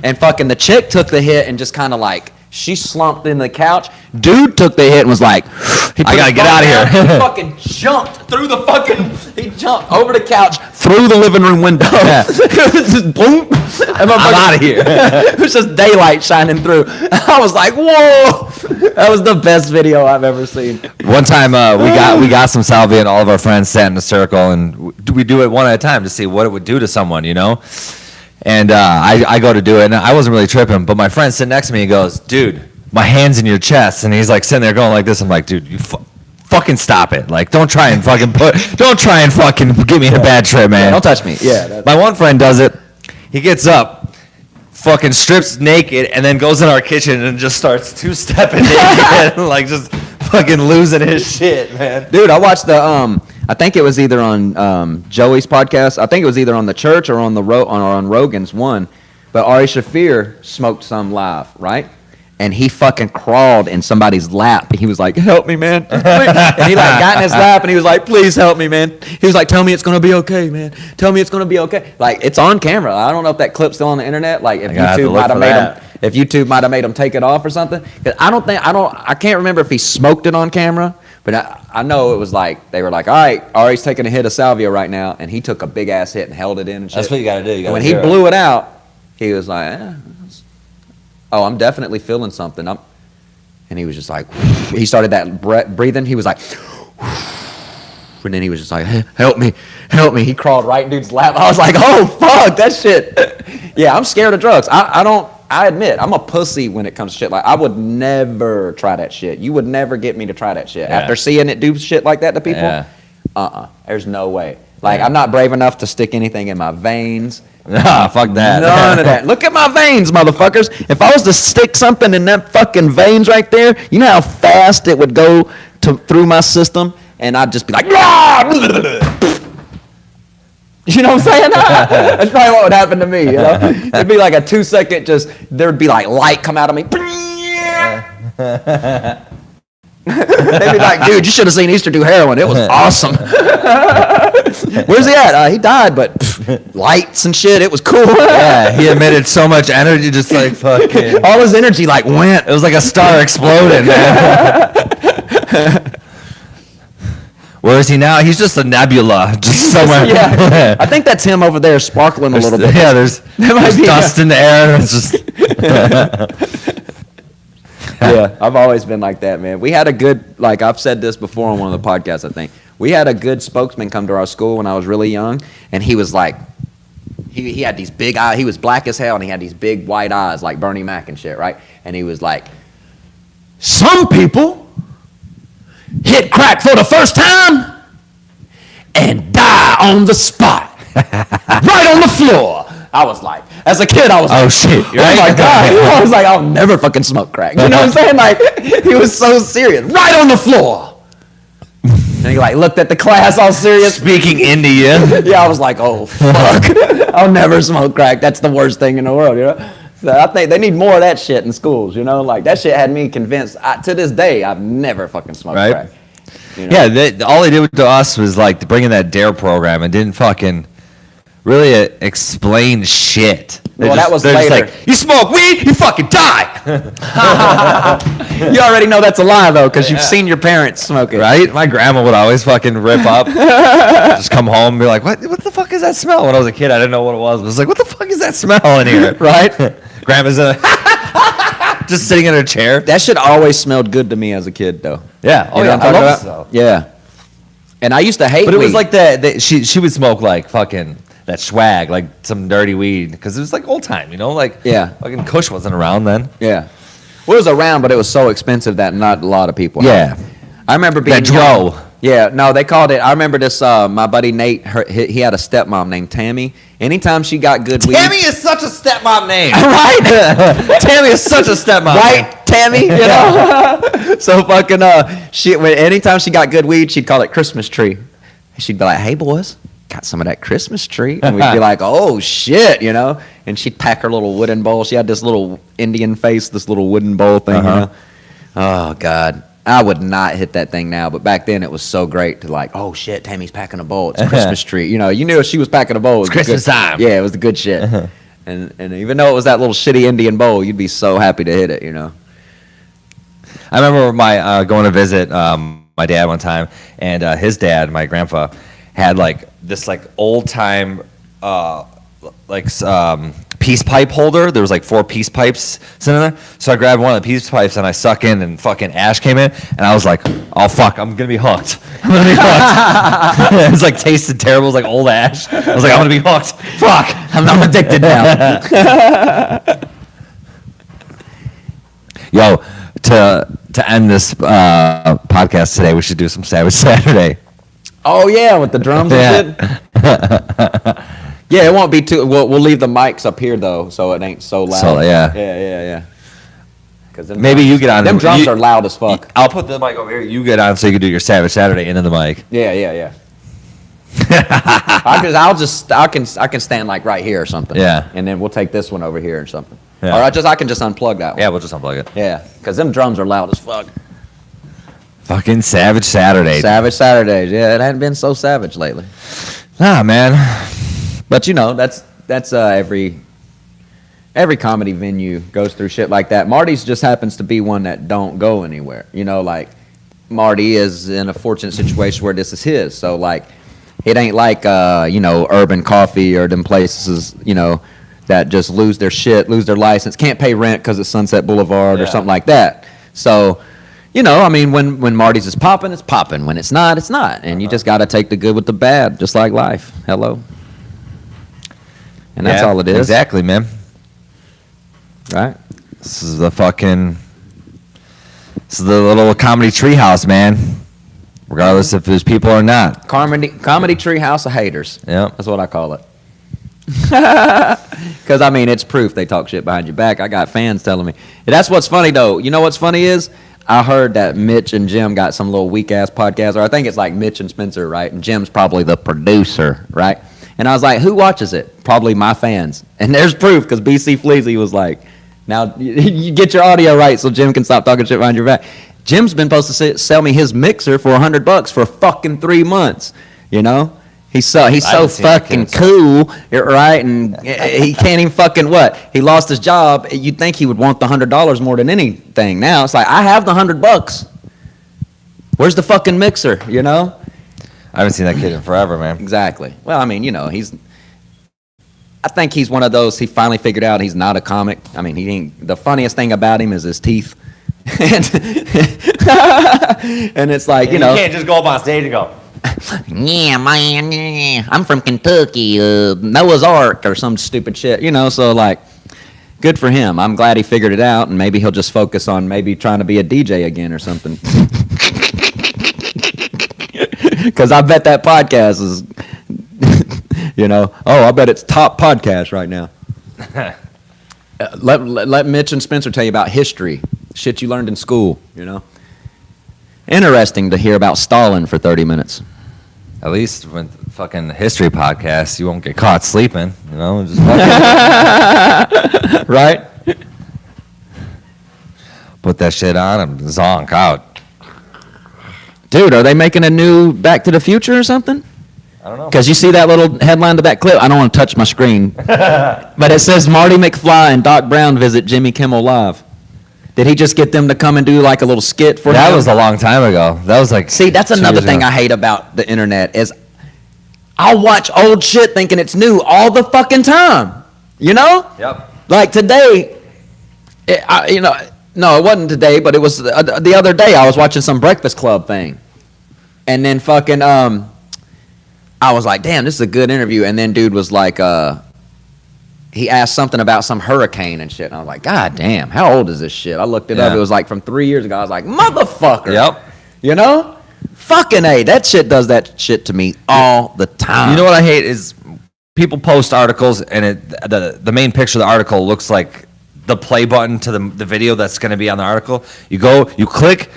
and fucking the chick took the hit and just kind of like she slumped in the couch. Dude took the hit and was like, he put I gotta his get phone outta down, here. He fucking jumped through the fucking. He jumped over the couch, through the living room window. Yeah. It was just boom. And I'm outta here. It was just daylight shining through. I was like, whoa, that was the best video I've ever seen. One time we got some salvia and all of our friends sat in a circle and we do it one at a time to see what it would do to someone, you know. And I go to do it and I wasn't really tripping, but my friend sitting next to me, he goes, "Dude, my hand's in your chest," and he's like sitting there going like this. I'm like, "Dude, you fucking stop it! Like, don't try and fucking get me in a bad trip, man. Don't touch me." Yeah. My one friend does it. He gets up, fucking strips naked, and then goes in our kitchen and just starts two-stepping naked, like just fucking losing his shit, man. Dude, I watched I think it was either on Joey's podcast. I think it was either on the church or on on Rogan's one. But Ari Shaffir smoked some live, right? And he fucking crawled in somebody's lap. He was like, "Help me, man." Please." And he like got in his lap and he was like, "Please help me, man." He was like, "Tell me it's gonna be okay, man. Tell me it's gonna be okay." Like, it's on camera. I don't know if that clip's still on the internet. Like, if I gotta have to YouTube look might have for made that. him. If YouTube might have made him take it off or something. 'Cause I can't remember if he smoked it on camera, but I know it was like, they were like, "All right, Ari's taking a hit of salvia right now," and he took a big ass hit and held it in and shit. That's what you gotta do. You And gotta when he hear it. blew it out, he was like, "Oh, I'm definitely feeling something." And he was just like, he started that breathing. He was like, and then he was just like, help me. He crawled right in dude's lap. I was like, oh, fuck, that shit. Yeah, I'm scared of drugs. I admit, I'm a pussy when it comes to shit. Like, I would never try that shit. You would never get me to try that shit. Yeah. After seeing it do shit like that to people, Yeah. there's no way. Like, Yeah. I'm not brave enough to stick anything in my veins. Nah, fuck that. None of that. Look at my veins, motherfuckers. If I was to stick something in that fucking veins right there, you know how fast it would go through my system, and I'd just be like, "Ah!" You know what I'm saying? That's probably what would happen to me. You know, it'd be like a 2-second there'd be like light come out of me. They'd be like, "Dude, you should have seen Easter do heroin. It was awesome." Where's he at? He died, but lights and shit. It was cool. Yeah, he emitted so much energy, just like fucking. All his energy like went. It was like a star exploding, man. Where is he now? He's just a nebula, just somewhere. Yeah, I think that's him over there sparkling a little bit. Yeah, there's might be, dust in the air. And it's just. Yeah, I've always been like that, man. We had a good, like I've said this before on one of the podcasts, I think. We had a good spokesman come to our school when I was really young, and he was like, he had these big eyes. He was black as hell, and he had these big white eyes like Bernie Mac and shit, right? And he was like, "Some people hit crack for the first time, and die on the spot, right on the floor. I was like, as a kid, I was like, Oh shit! oh my God. I was like, I'll never fucking smoke crack. You know what I'm saying? Like, he was so serious. Right on the floor. And he like looked at the class all serious. Speaking Indian. Yeah, I was like, oh, fuck. I'll never smoke crack. That's the worst thing in the world, you know? So I think they need more of that shit in schools, you know? Like, that shit had me convinced. To this day, I've never fucking smoked Right. crack. You know? Yeah, all they did to us was like bring in that DARE program and didn't fucking really explain shit. Well, that was they're just later. like, you smoke weed, you fucking die. You already know that's a lie, though, because you've seen your parents smoke it. Right? My grandma would always fucking rip up. Just come home and be like, what the fuck is that smell? When I was a kid, I didn't know what it was. I was like, what the fuck is that smell in here? Right? Grandma's just sitting in her chair. That shit always smelled good to me as a kid, though. Yeah. You know what I'm talking about? Yeah. And I used to hate But it was weed. like she would smoke like fucking that swag, like some dirty weed, because it was like old time, you know, like Yeah. fucking Kush wasn't around then. Yeah. Well, it was around, but it was so expensive that not a lot of people had it. I remember being That young. Dro. Yeah, no, they called it. I remember this. My buddy Nate, he had a stepmom named Tammy. Anytime she got good weed, Tammy is such a stepmom name. right? Tammy is such a stepmom. Right, Tammy. You know. So fucking anytime she got good weed, she'd call it Christmas tree. She'd be like, "Hey boys, got some of that Christmas tree?" And we'd be like, "Oh shit," you know. And she'd pack her little wooden bowl. She had this little Indian face, this little wooden bowl thing. You know. Oh God. I would not hit that thing now, but back then it was so great to like, oh shit, Tammy's packing a bowl. It's Christmas tree. You know, you knew if she was packing a bowl. It was Christmas good. time. Yeah, it was the good shit. And even though it was that little shitty Indian bowl, you'd be so happy to hit it, you know. I remember my going to visit my dad one time, and his dad, my grandpa, had like this like old time peace pipe holder. There was like 4 peace pipes sitting there. So I grabbed one of the peace pipes and I suck in, and fucking ash came in, and I was like, oh fuck, I'm gonna be hooked. I'm gonna be hooked. It was like tasted terrible. It was like old ash. I was like, I'm gonna be hooked. Fuck. I'm addicted now. Yo, to end this podcast today, we should do some Savage Saturday. Oh yeah, with the drums and shit. Yeah, it won't be too. We'll leave the mics up here though, so it ain't so loud. So, yeah. Yeah. Because Maybe you get on. Them drums you- are loud as fuck. I'll put the mic over here. You get on so you can do your Savage Saturday into the mic. Yeah. I can stand like right here or something. Yeah. And then we'll take this one over here or something. Yeah. Or I can just unplug that one. Yeah, we'll just unplug it. Yeah. Because them drums are loud as fuck. Fucking Savage Saturday. Savage Saturdays. Yeah, it hadn't been so savage lately. Nah, man. But you know, that's every comedy venue goes through shit like that. Marty's just happens to be one that don't go anywhere. You know, like Marty is in a fortunate situation where this is his. So like, it ain't like Urban Coffee or them places, you know, that just lose their shit, lose their license, can't pay rent because it's Sunset Boulevard or something like that. So, you know, I mean, when Marty's is popping, it's popping. When it's not, it's not. And you just got to take the good with the bad, just like life. Hello. And that's all it is. Exactly, man. Right? This is the little comedy treehouse, man. Regardless if there's people or not. Comedy tree house of haters. Yep. That's what I call it. Because, I mean, it's proof they talk shit behind your back. I got fans telling me. That's what's funny, though. You know what's funny is I heard that Mitch and Jim got some little weak-ass podcast, or I think it's like Mitch and Spencer, right? And Jim's probably the producer, right? And I was like, who watches it? Probably my fans. And there's proof, because BC Fleazy was like, now you get your audio right so Jim can stop talking shit behind your back. Jim's been supposed to sell me his mixer for $100 for fucking 3 months, you know? He's so fucking cool, right? And he can't even fucking what? He lost his job. You'd think he would want the $100 more than anything. Now it's like, I have the $100. Where's the fucking mixer? You know? I haven't seen that kid in forever, man. Exactly. Well, I mean, you know, I think he's one of those. He finally figured out he's not a comic. I mean, he ain't. The funniest thing about him is his teeth. and it's like, you know, can't just go up on stage and go, Yeah, man. Yeah. I'm from Kentucky. Noah's Ark or some stupid shit, you know, so like, good for him. I'm glad he figured it out, and maybe he'll just focus on maybe trying to be a DJ again or something. Because I bet that podcast is, I bet it's top podcast right now. Let Mitch and Spencer tell you about history, shit you learned in school, Interesting to hear about Stalin for 30 minutes. At least with fucking history podcasts, you won't get caught sleeping. Just Right? put that shit on and zonk out. Dude, are they making a new Back to the Future or something? I don't know. Because you see that little headline to that clip? I don't want to touch my screen. But it says Marty McFly and Doc Brown visit Jimmy Kimmel Live. Did he just get them to come and do like a little skit for That him? was a long time ago. That was like. See, that's 2 another years thing ago. I hate about the internet is I'll watch old shit thinking it's new all the fucking time. Yep. Like today, no, it wasn't today, but it was the other day. I was watching some Breakfast Club thing, and then fucking I was like, damn, this is a good interview. And then dude was like, he asked something about some hurricane and shit. And I was like, God damn, how old is this shit? I looked it up. Yeah. It was like from 3 years ago. I was like, motherfucker. Yep. Fucking A. That shit does that shit to me all the time. You know what I hate is people post articles and the main picture of the article looks like the play button to the video that's going to be on the article. You go, you click,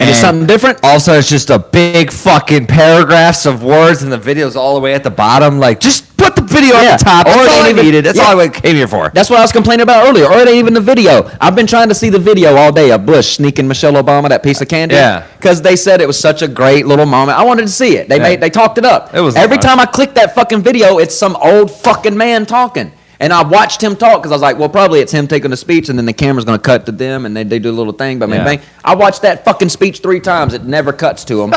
And it's something different? All of a sudden, it's just a big fucking paragraphs of words, and the video's all the way at the bottom. Like, just put the video Yeah. on the top. Or That's it all ain't I even- needed. That's yeah. all I came here for. That's what I was complaining about earlier. Or it ain't even the video. I've been trying to see the video all day of Bush sneaking Michelle Obama that piece of candy. Yeah. Because they said it was such a great little moment. I wanted to see it. They Yeah. they talked it up. It was Every fun. time I click that fucking video, it's some old fucking man talking. And I watched him talk because I was like, well, probably it's him taking a speech, and then the camera's going to cut to them, and they do a little thing. But Yeah. bang. I watched that fucking speech 3 times. It never cuts to him.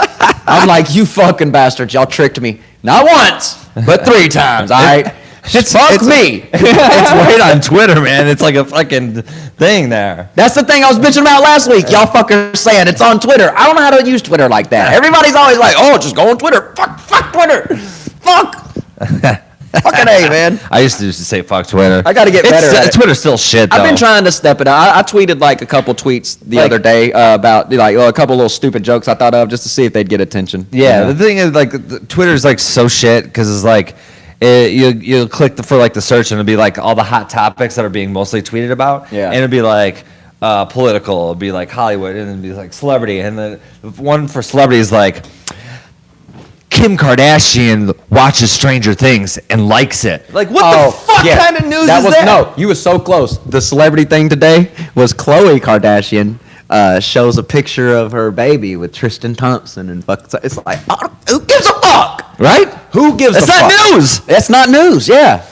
I'm like, you fucking bastards. Y'all tricked me. Not once, but 3 times, all right? Fuck me. It's right on Twitter, man. It's like a fucking thing there. That's the thing I was bitching about last week. Y'all fuckers saying it's on Twitter. I don't know how to use Twitter like that. Everybody's always like, oh, just go on Twitter. Fuck Twitter. Fuck. Fucking A, man. I used to say fuck Twitter. I gotta get better at it. Twitter's still shit, though. I've been trying to step it up. I tweeted like a couple tweets the Like- other day about like a couple little stupid jokes I thought of just to see if they'd get attention. Yeah, You know? the thing is, like, Twitter's like so shit because it's like you click for like the search and it'll be like all the hot topics that are being mostly tweeted about. Yeah. And it'll be like political, it'll be like Hollywood, and it'll be like celebrity. And the one for celebrity is like Kim Kardashian watches Stranger Things and likes it. Like, what the fuck yeah. kind of news that is was, that? No, you was so close. The celebrity thing today was Khloe Kardashian shows a picture of her baby with Tristan Thompson and fuck. It's like, who gives a fuck, right? Who gives That's a fuck? not news. That's not news. Yeah,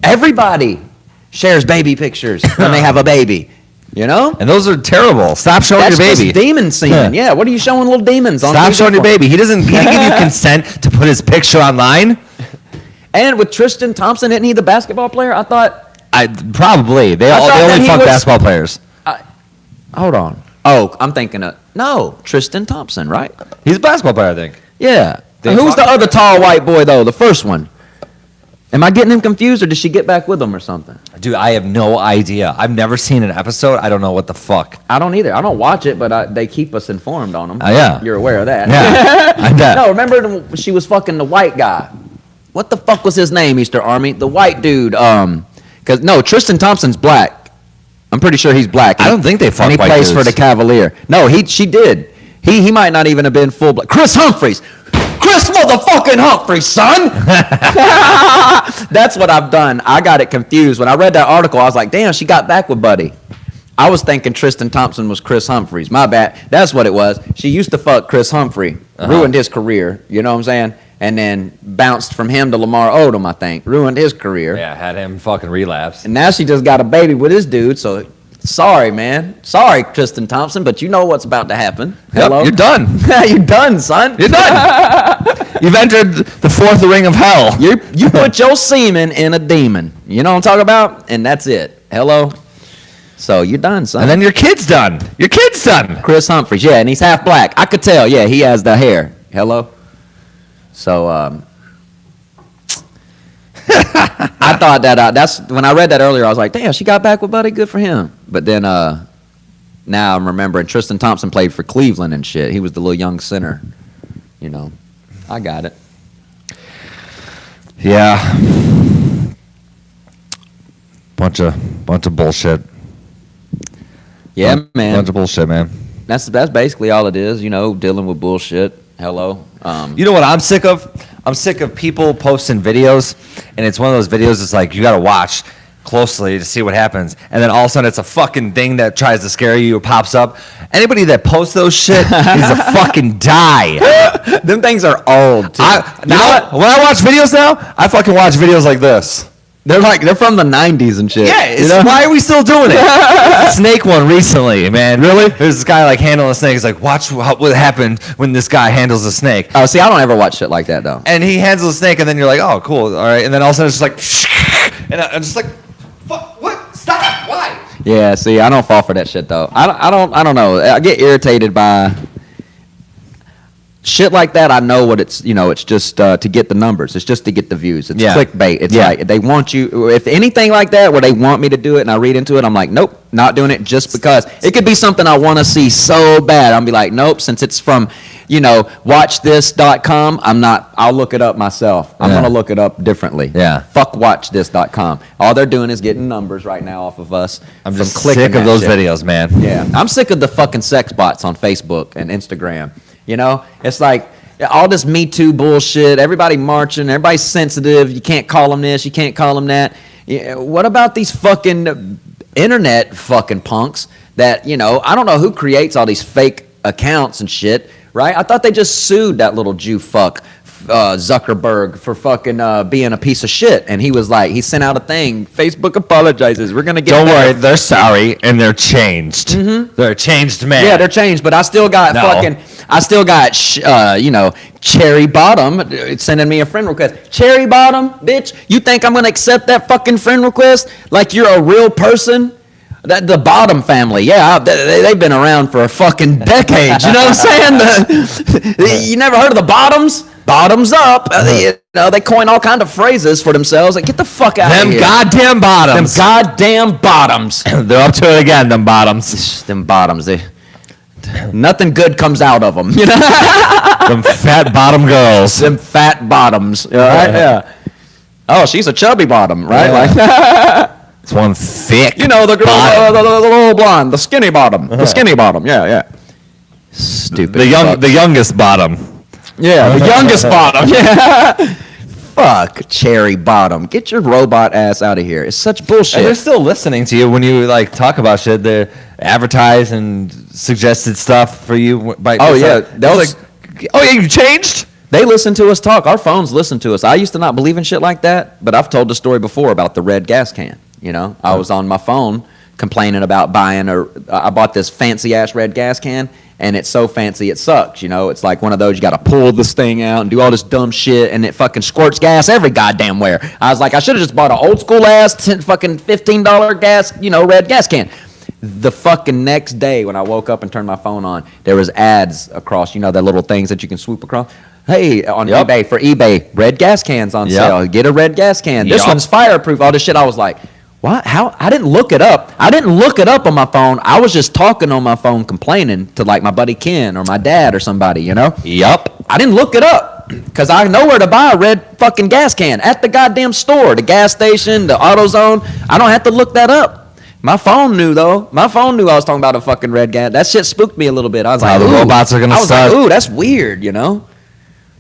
everybody shares baby pictures when they have a baby. You know. And those are terrible. Stop showing That's your just baby. demon semen. Yeah. Yeah. What are you showing little demons on? Stop TV showing your for? baby. He didn't give you consent to put his picture online. And with Tristan Thompson, isn't he the basketball player? I thought. Probably. They thought that only he fuck was- basketball players. Hold on. Oh, I'm thinking of Tristan Thompson, right? He's a basketball player, I think. Yeah. They Who's the fuck- other tall white boy though? The first one. Am I getting him confused, or did she get back with him or something? Dude, I have no idea. I've never seen an episode. I don't know what the fuck. I don't either. I don't watch it, but they keep us informed on them. Oh, yeah. You're aware of that. Yeah. I bet. No, remember she was fucking the white guy. What the fuck was his name, Easter Army? The white dude. Cause no, Tristan Thompson's black. I'm pretty sure he's black. I don't think they fuck And he white plays for dudes. the Cavalier. No, she did. He might not even have been full black. Chris Humphries. Chris motherfucking Humphries, son. That's what I've done. I got it confused. When I read that article, I was like, damn, she got back with Buddy. I was thinking Tristan Thompson was Chris Humphries. My bad. That's what it was. She used to fuck Chris Humphrey. Ruined his career. You know what I'm saying? And then bounced from him to Lamar Odom, I think. Ruined his career. Yeah, had him fucking relapse. And now she just got a baby with this dude. So sorry, man. Sorry, Tristan Thompson, but you know what's about to happen. Hello? You're done. You're done, son. You're done. You've entered the 4th ring of hell. You put your semen in a demon. You know what I'm talking about? And that's it. Hello? So you're done, son. And then your kid's done. Your kid's done. Chris Humphries, yeah, and he's half black. I could tell, yeah, he has the hair. Hello? So, I thought that's when I read that earlier, I was like, damn, she got back with Buddy, good for him. But then, now I'm remembering Tristan Thompson played for Cleveland and shit. He was the little young center, you know. I got it. Yeah. Bunch of bullshit. Yeah, man. Bunch of bullshit, man. That's basically all it is. You know, dealing with bullshit. Hello. You know what I'm sick of? I'm sick of people posting videos, and it's one of those videos that's like, you got to watch closely to see what happens. And then all of a sudden, it's a fucking thing that tries to scare you. It pops up. Anybody that posts those shit needs to fucking die. Them things are old, too. When I watch videos now, I fucking watch videos like this. They're from the 90s and shit. Yeah, you know? why are we still doing it? Snake one recently, man. Really? There's this guy like handling a snake. He's like, watch what happened when this guy handles a snake. Oh, see, I don't ever watch shit like that, though. And he handles a snake, and then you're like, oh, cool, all right. And then all of a sudden it's just like, and I'm just like, fuck, what? Stop! Why? Yeah, see, I don't fall for that shit, though. I don't know. I get irritated by shit like that. I know what it's, it's just to get the numbers. It's just to get the views. It's clickbait. It's like they want you, if anything like that where they want me to do it and I read into it, I'm like, nope, not doing it just because. It could be something I want to see so bad. I'll be like, nope, since it's from, watchthis.com, I'll look it up myself. I'm going to look it up differently. Yeah. Fuck watchthis.com. All they're doing is getting numbers right now off of us. I'm from just clicking sick of that those shit. videos, man. Yeah, I'm sick of the fucking sex bots on Facebook and Instagram. It's like all this Me Too bullshit. Everybody marching. Everybody's sensitive. You can't call them this. You can't call them that. Yeah, what about these fucking internet fucking punks that, I don't know who creates all these fake accounts and shit, right? I thought they just sued that little Jew fuck, Zuckerberg, for fucking being a piece of shit. And he was like, he sent out a thing. Facebook apologizes. We're going to get Don't better. worry, they're sorry, and they're changed. Mm-hmm. They're a changed man. Yeah, they're changed, but I still got Cherry Bottom sending me a friend request. Cherry Bottom, bitch, you think I'm gonna accept that fucking friend request like you're a real person? The Bottom family, yeah, they've been around for a fucking decades. You know what I'm saying? You never heard of the Bottoms? Bottoms up. They coin all kind of phrases for themselves. Like, get the fuck out of here. Goddamn bottoms. Them goddamn bottoms. They're up to it again, them bottoms. Them bottoms. Nothing good comes out of them. Them fat bottom girls. Them fat bottoms. Right? Yeah. Oh, she's a chubby bottom, right? Yeah. Like, it's one thick. the girl, the little blonde, the skinny bottom, the skinny bottom. Yeah. Stupid. The youngest bottom. Yeah, the youngest bottom. Yeah. Fuck Cherry Bottom. Get your robot ass out of here. It's such bullshit. And they're still listening to you when you like talk about shit. They advertise and suggested stuff for you. Oh yeah, you changed. They listen to us talk. Our phones listen to us. I used to not believe in shit like that, but I've told the story before about the red gas can. I was on my phone complaining about I bought this fancy ass red gas can, and it's so fancy it sucks. It's like one of those you got to pull this thing out and do all this dumb shit, and it fucking squirts gas every goddamn where. I was like, I should have just bought an old school ass fucking $15 gas, red gas can. The fucking next day when I woke up and turned my phone on, there was ads across, the little things that you can swoop across. Hey, on eBay, for eBay, red gas cans on sale. Get a red gas can. This one's fireproof, all this shit. I was like, what? How? I didn't look it up. I didn't look it up on my phone. I was just talking on my phone, complaining to like my buddy Ken or my dad or somebody, Yup. I didn't look it up because I know where to buy a red fucking gas can at the goddamn store, the gas station, the AutoZone. I don't have to look that up. My phone knew, though. My phone knew I was talking about a fucking red gas. That shit spooked me a little bit. I was like, the robots are going to start. I was like, ooh, that's weird,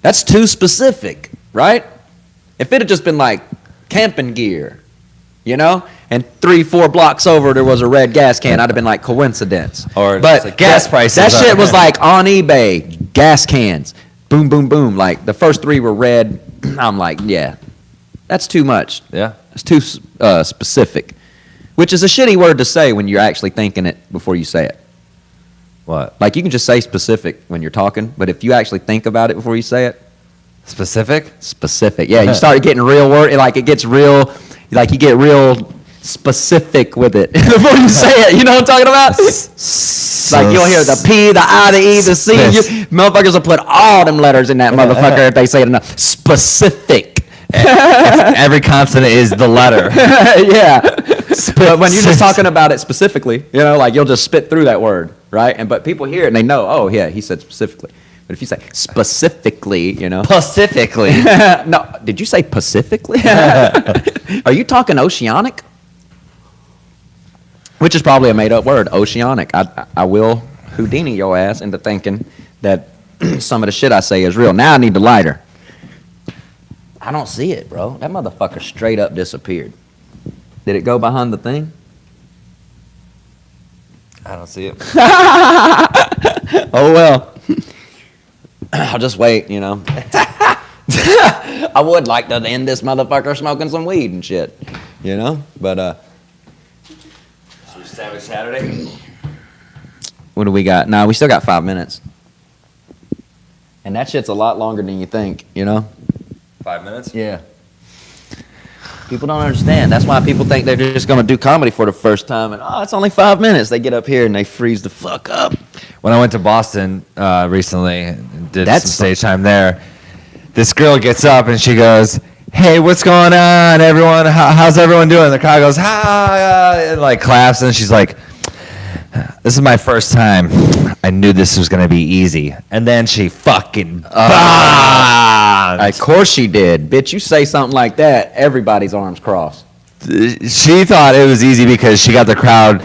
That's too specific, right? If it had just been like camping gear, and 3-4 blocks over there was a red gas can, I'd have been like coincidence. Or but like gas prices. That shit was like on eBay, gas cans, boom, boom, boom. Like the first 3 were red. I'm like, yeah, that's too much. Yeah. It's too specific, which is a shitty word to say when you're actually thinking it before you say it. What? Like you can just say specific when you're talking, but if you actually think about it before you say it, Specific. Yeah, you start getting real word. Like it gets real. Like you get real specific with it before you say it. You know what I'm talking about? Like you'll hear the P, the I, the E, the C. Motherfuckers will put all them letters in that motherfucker if they say it enough. Specific. Every consonant is the letter. Yeah. But when you're just talking about it specifically, like you'll just spit through that word, right? But people hear it and they know, oh yeah, he said specifically. But if you say specifically, you know. Specifically. No, did you say Pacifically? Are you talking oceanic? Which is probably a made-up word, oceanic. I will Houdini your ass into thinking that some of the shit I say is real. Now I need the lighter. I don't see it, bro. That motherfucker straight up disappeared. Did it go behind the thing? I don't see it. Oh, well. I'll just wait, you know. I would like to end this motherfucker smoking some weed and shit, you know? But, Savage Saturday. what do we got? No, we still got 5 minutes. And that shit's a lot longer than you think, you know? 5 minutes? Yeah. People don't understand. That's why people think they're just going to do comedy for the first time. And, it's only 5 minutes. They get up here and they freeze the fuck up. When I went to Boston recently, and did That's some stage time there, this girl gets up and she goes, "Hey, what's going on, everyone? How's everyone doing?" The crowd goes, "Hi," and like claps, and she's like, "This is my first time. I knew this was gonna be easy." And then she fucking bombed. Of course she did. Bitch, you say something like that, everybody's arms crossed. She thought it was easy because she got the crowd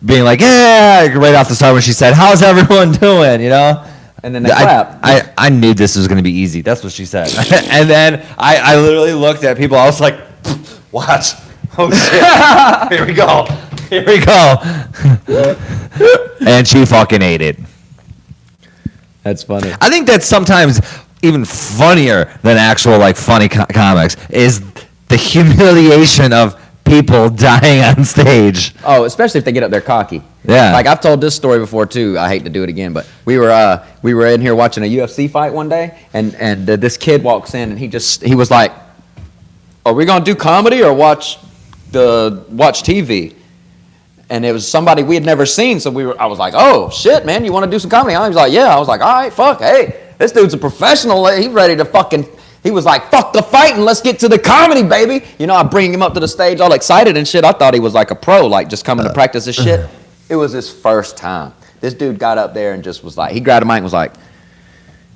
being like, "Yeah," right off the start when she said, "How's everyone doing?" You know. And then they clap. I knew this was going to be easy. That's what she said. And then I literally looked at people. I was like, watch. Oh, shit. Here we go. Here we go. And she fucking ate it. That's funny. I think that's sometimes even funnier than actual, like, funny comics is the humiliation of people dying on stage. Oh, especially if they get up there cocky. Yeah. Like I've told this story before too. I hate to do it again, but we were in here watching a UFC fight one day, and this kid walks in and he was like, "Are we gonna do comedy or watch TV?" And it was somebody we had never seen, so I was like, "Oh shit, man, you want to do some comedy?" He was like, "Yeah." I was like, "All right, fuck, hey, this dude's a professional. He's ready to fucking." He was like, "Fuck the fighting, let's get to the comedy, baby." You know, I bring him up to the stage all excited and shit. I thought he was like a pro, like just coming to practice his shit. It was his first time. This dude got up there and just was like, he grabbed a mic and was like,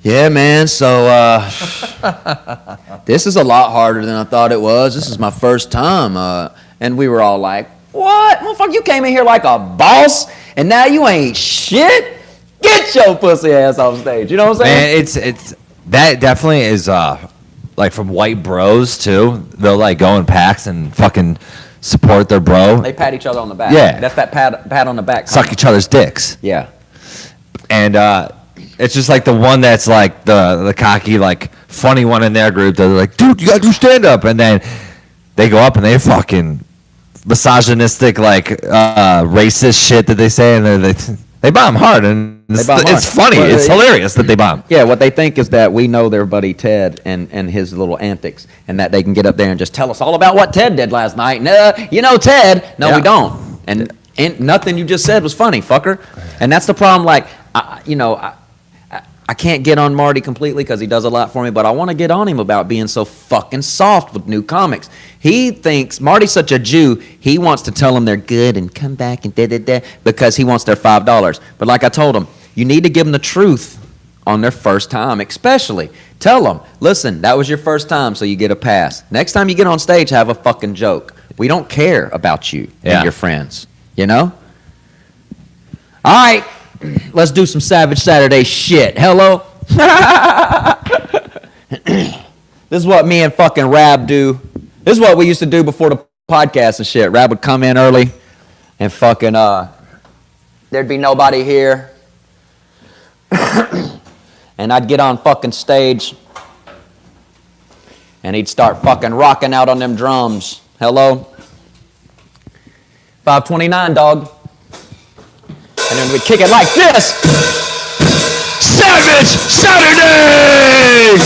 "Yeah, man, so this is a lot harder than I thought it was. This is my first time." And we were all like, "What? Motherfucker, you came in here like a boss and now you ain't shit? Get your pussy ass off stage." You know what I'm saying? Man, it's that definitely is like from white bros too. They'll like go in packs and fucking support their bro. They pat each other on the back. Yeah. That's that pat on the back. Suck each other's dicks. Yeah. And it's just like the one that's like the cocky, like funny one in their group. They're like, "Dude, you gotta do stand up," and then they go up and they fucking misogynistic, like racist shit that they say, and they bomb hard, and it's funny. Well, it's hilarious that they bomb. Yeah, what they think is that we know their buddy Ted and his little antics, and that they can get up there and just tell us all about what Ted did last night. No, you know Ted. No, Yeah. we don't. And nothing you just said was funny, fucker. And that's the problem. Like, I can't get on Marty completely because he does a lot for me, but I want to get on him about being so fucking soft with new comics. He thinks Marty's such a Jew, he wants to tell them they're good and come back and da-da-da because he wants their $5. But like I told him, you need to give them the truth on their first time, especially. Tell them, listen, that was your first time, so you get a pass. Next time you get on stage, have a fucking joke. We don't care about you and your friends, you know? All right. Let's do some Savage Saturday shit. Hello? This is what me and fucking Rab do. This is what we used to do before the podcast and shit. Rab would come in early and fucking, there'd be nobody here. And I'd get on fucking stage and he'd start fucking rocking out on them drums. Hello? 529, dog. And then we'd kick it like this. Savage Saturday!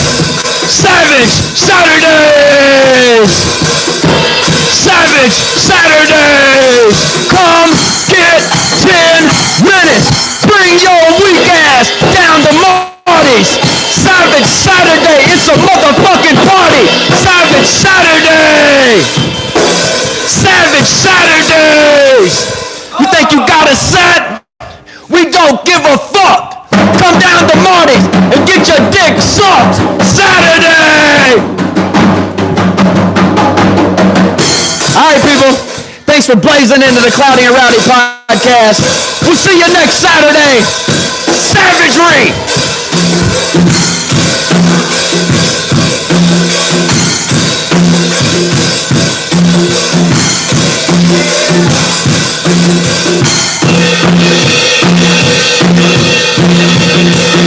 Savage Saturdays! Savage Saturdays! Come get 10 minutes. Bring your weak ass down to Marty's. Savage Saturday. It's a motherfucking party. Savage Saturday! Savage Saturdays! You think you got a set? We don't give a fuck. Come down to Marty's and Big Salt Saturday! All right, people. Thanks for blazing into the Cloudy and Rowdy podcast. We'll see you next Saturday. Savagery!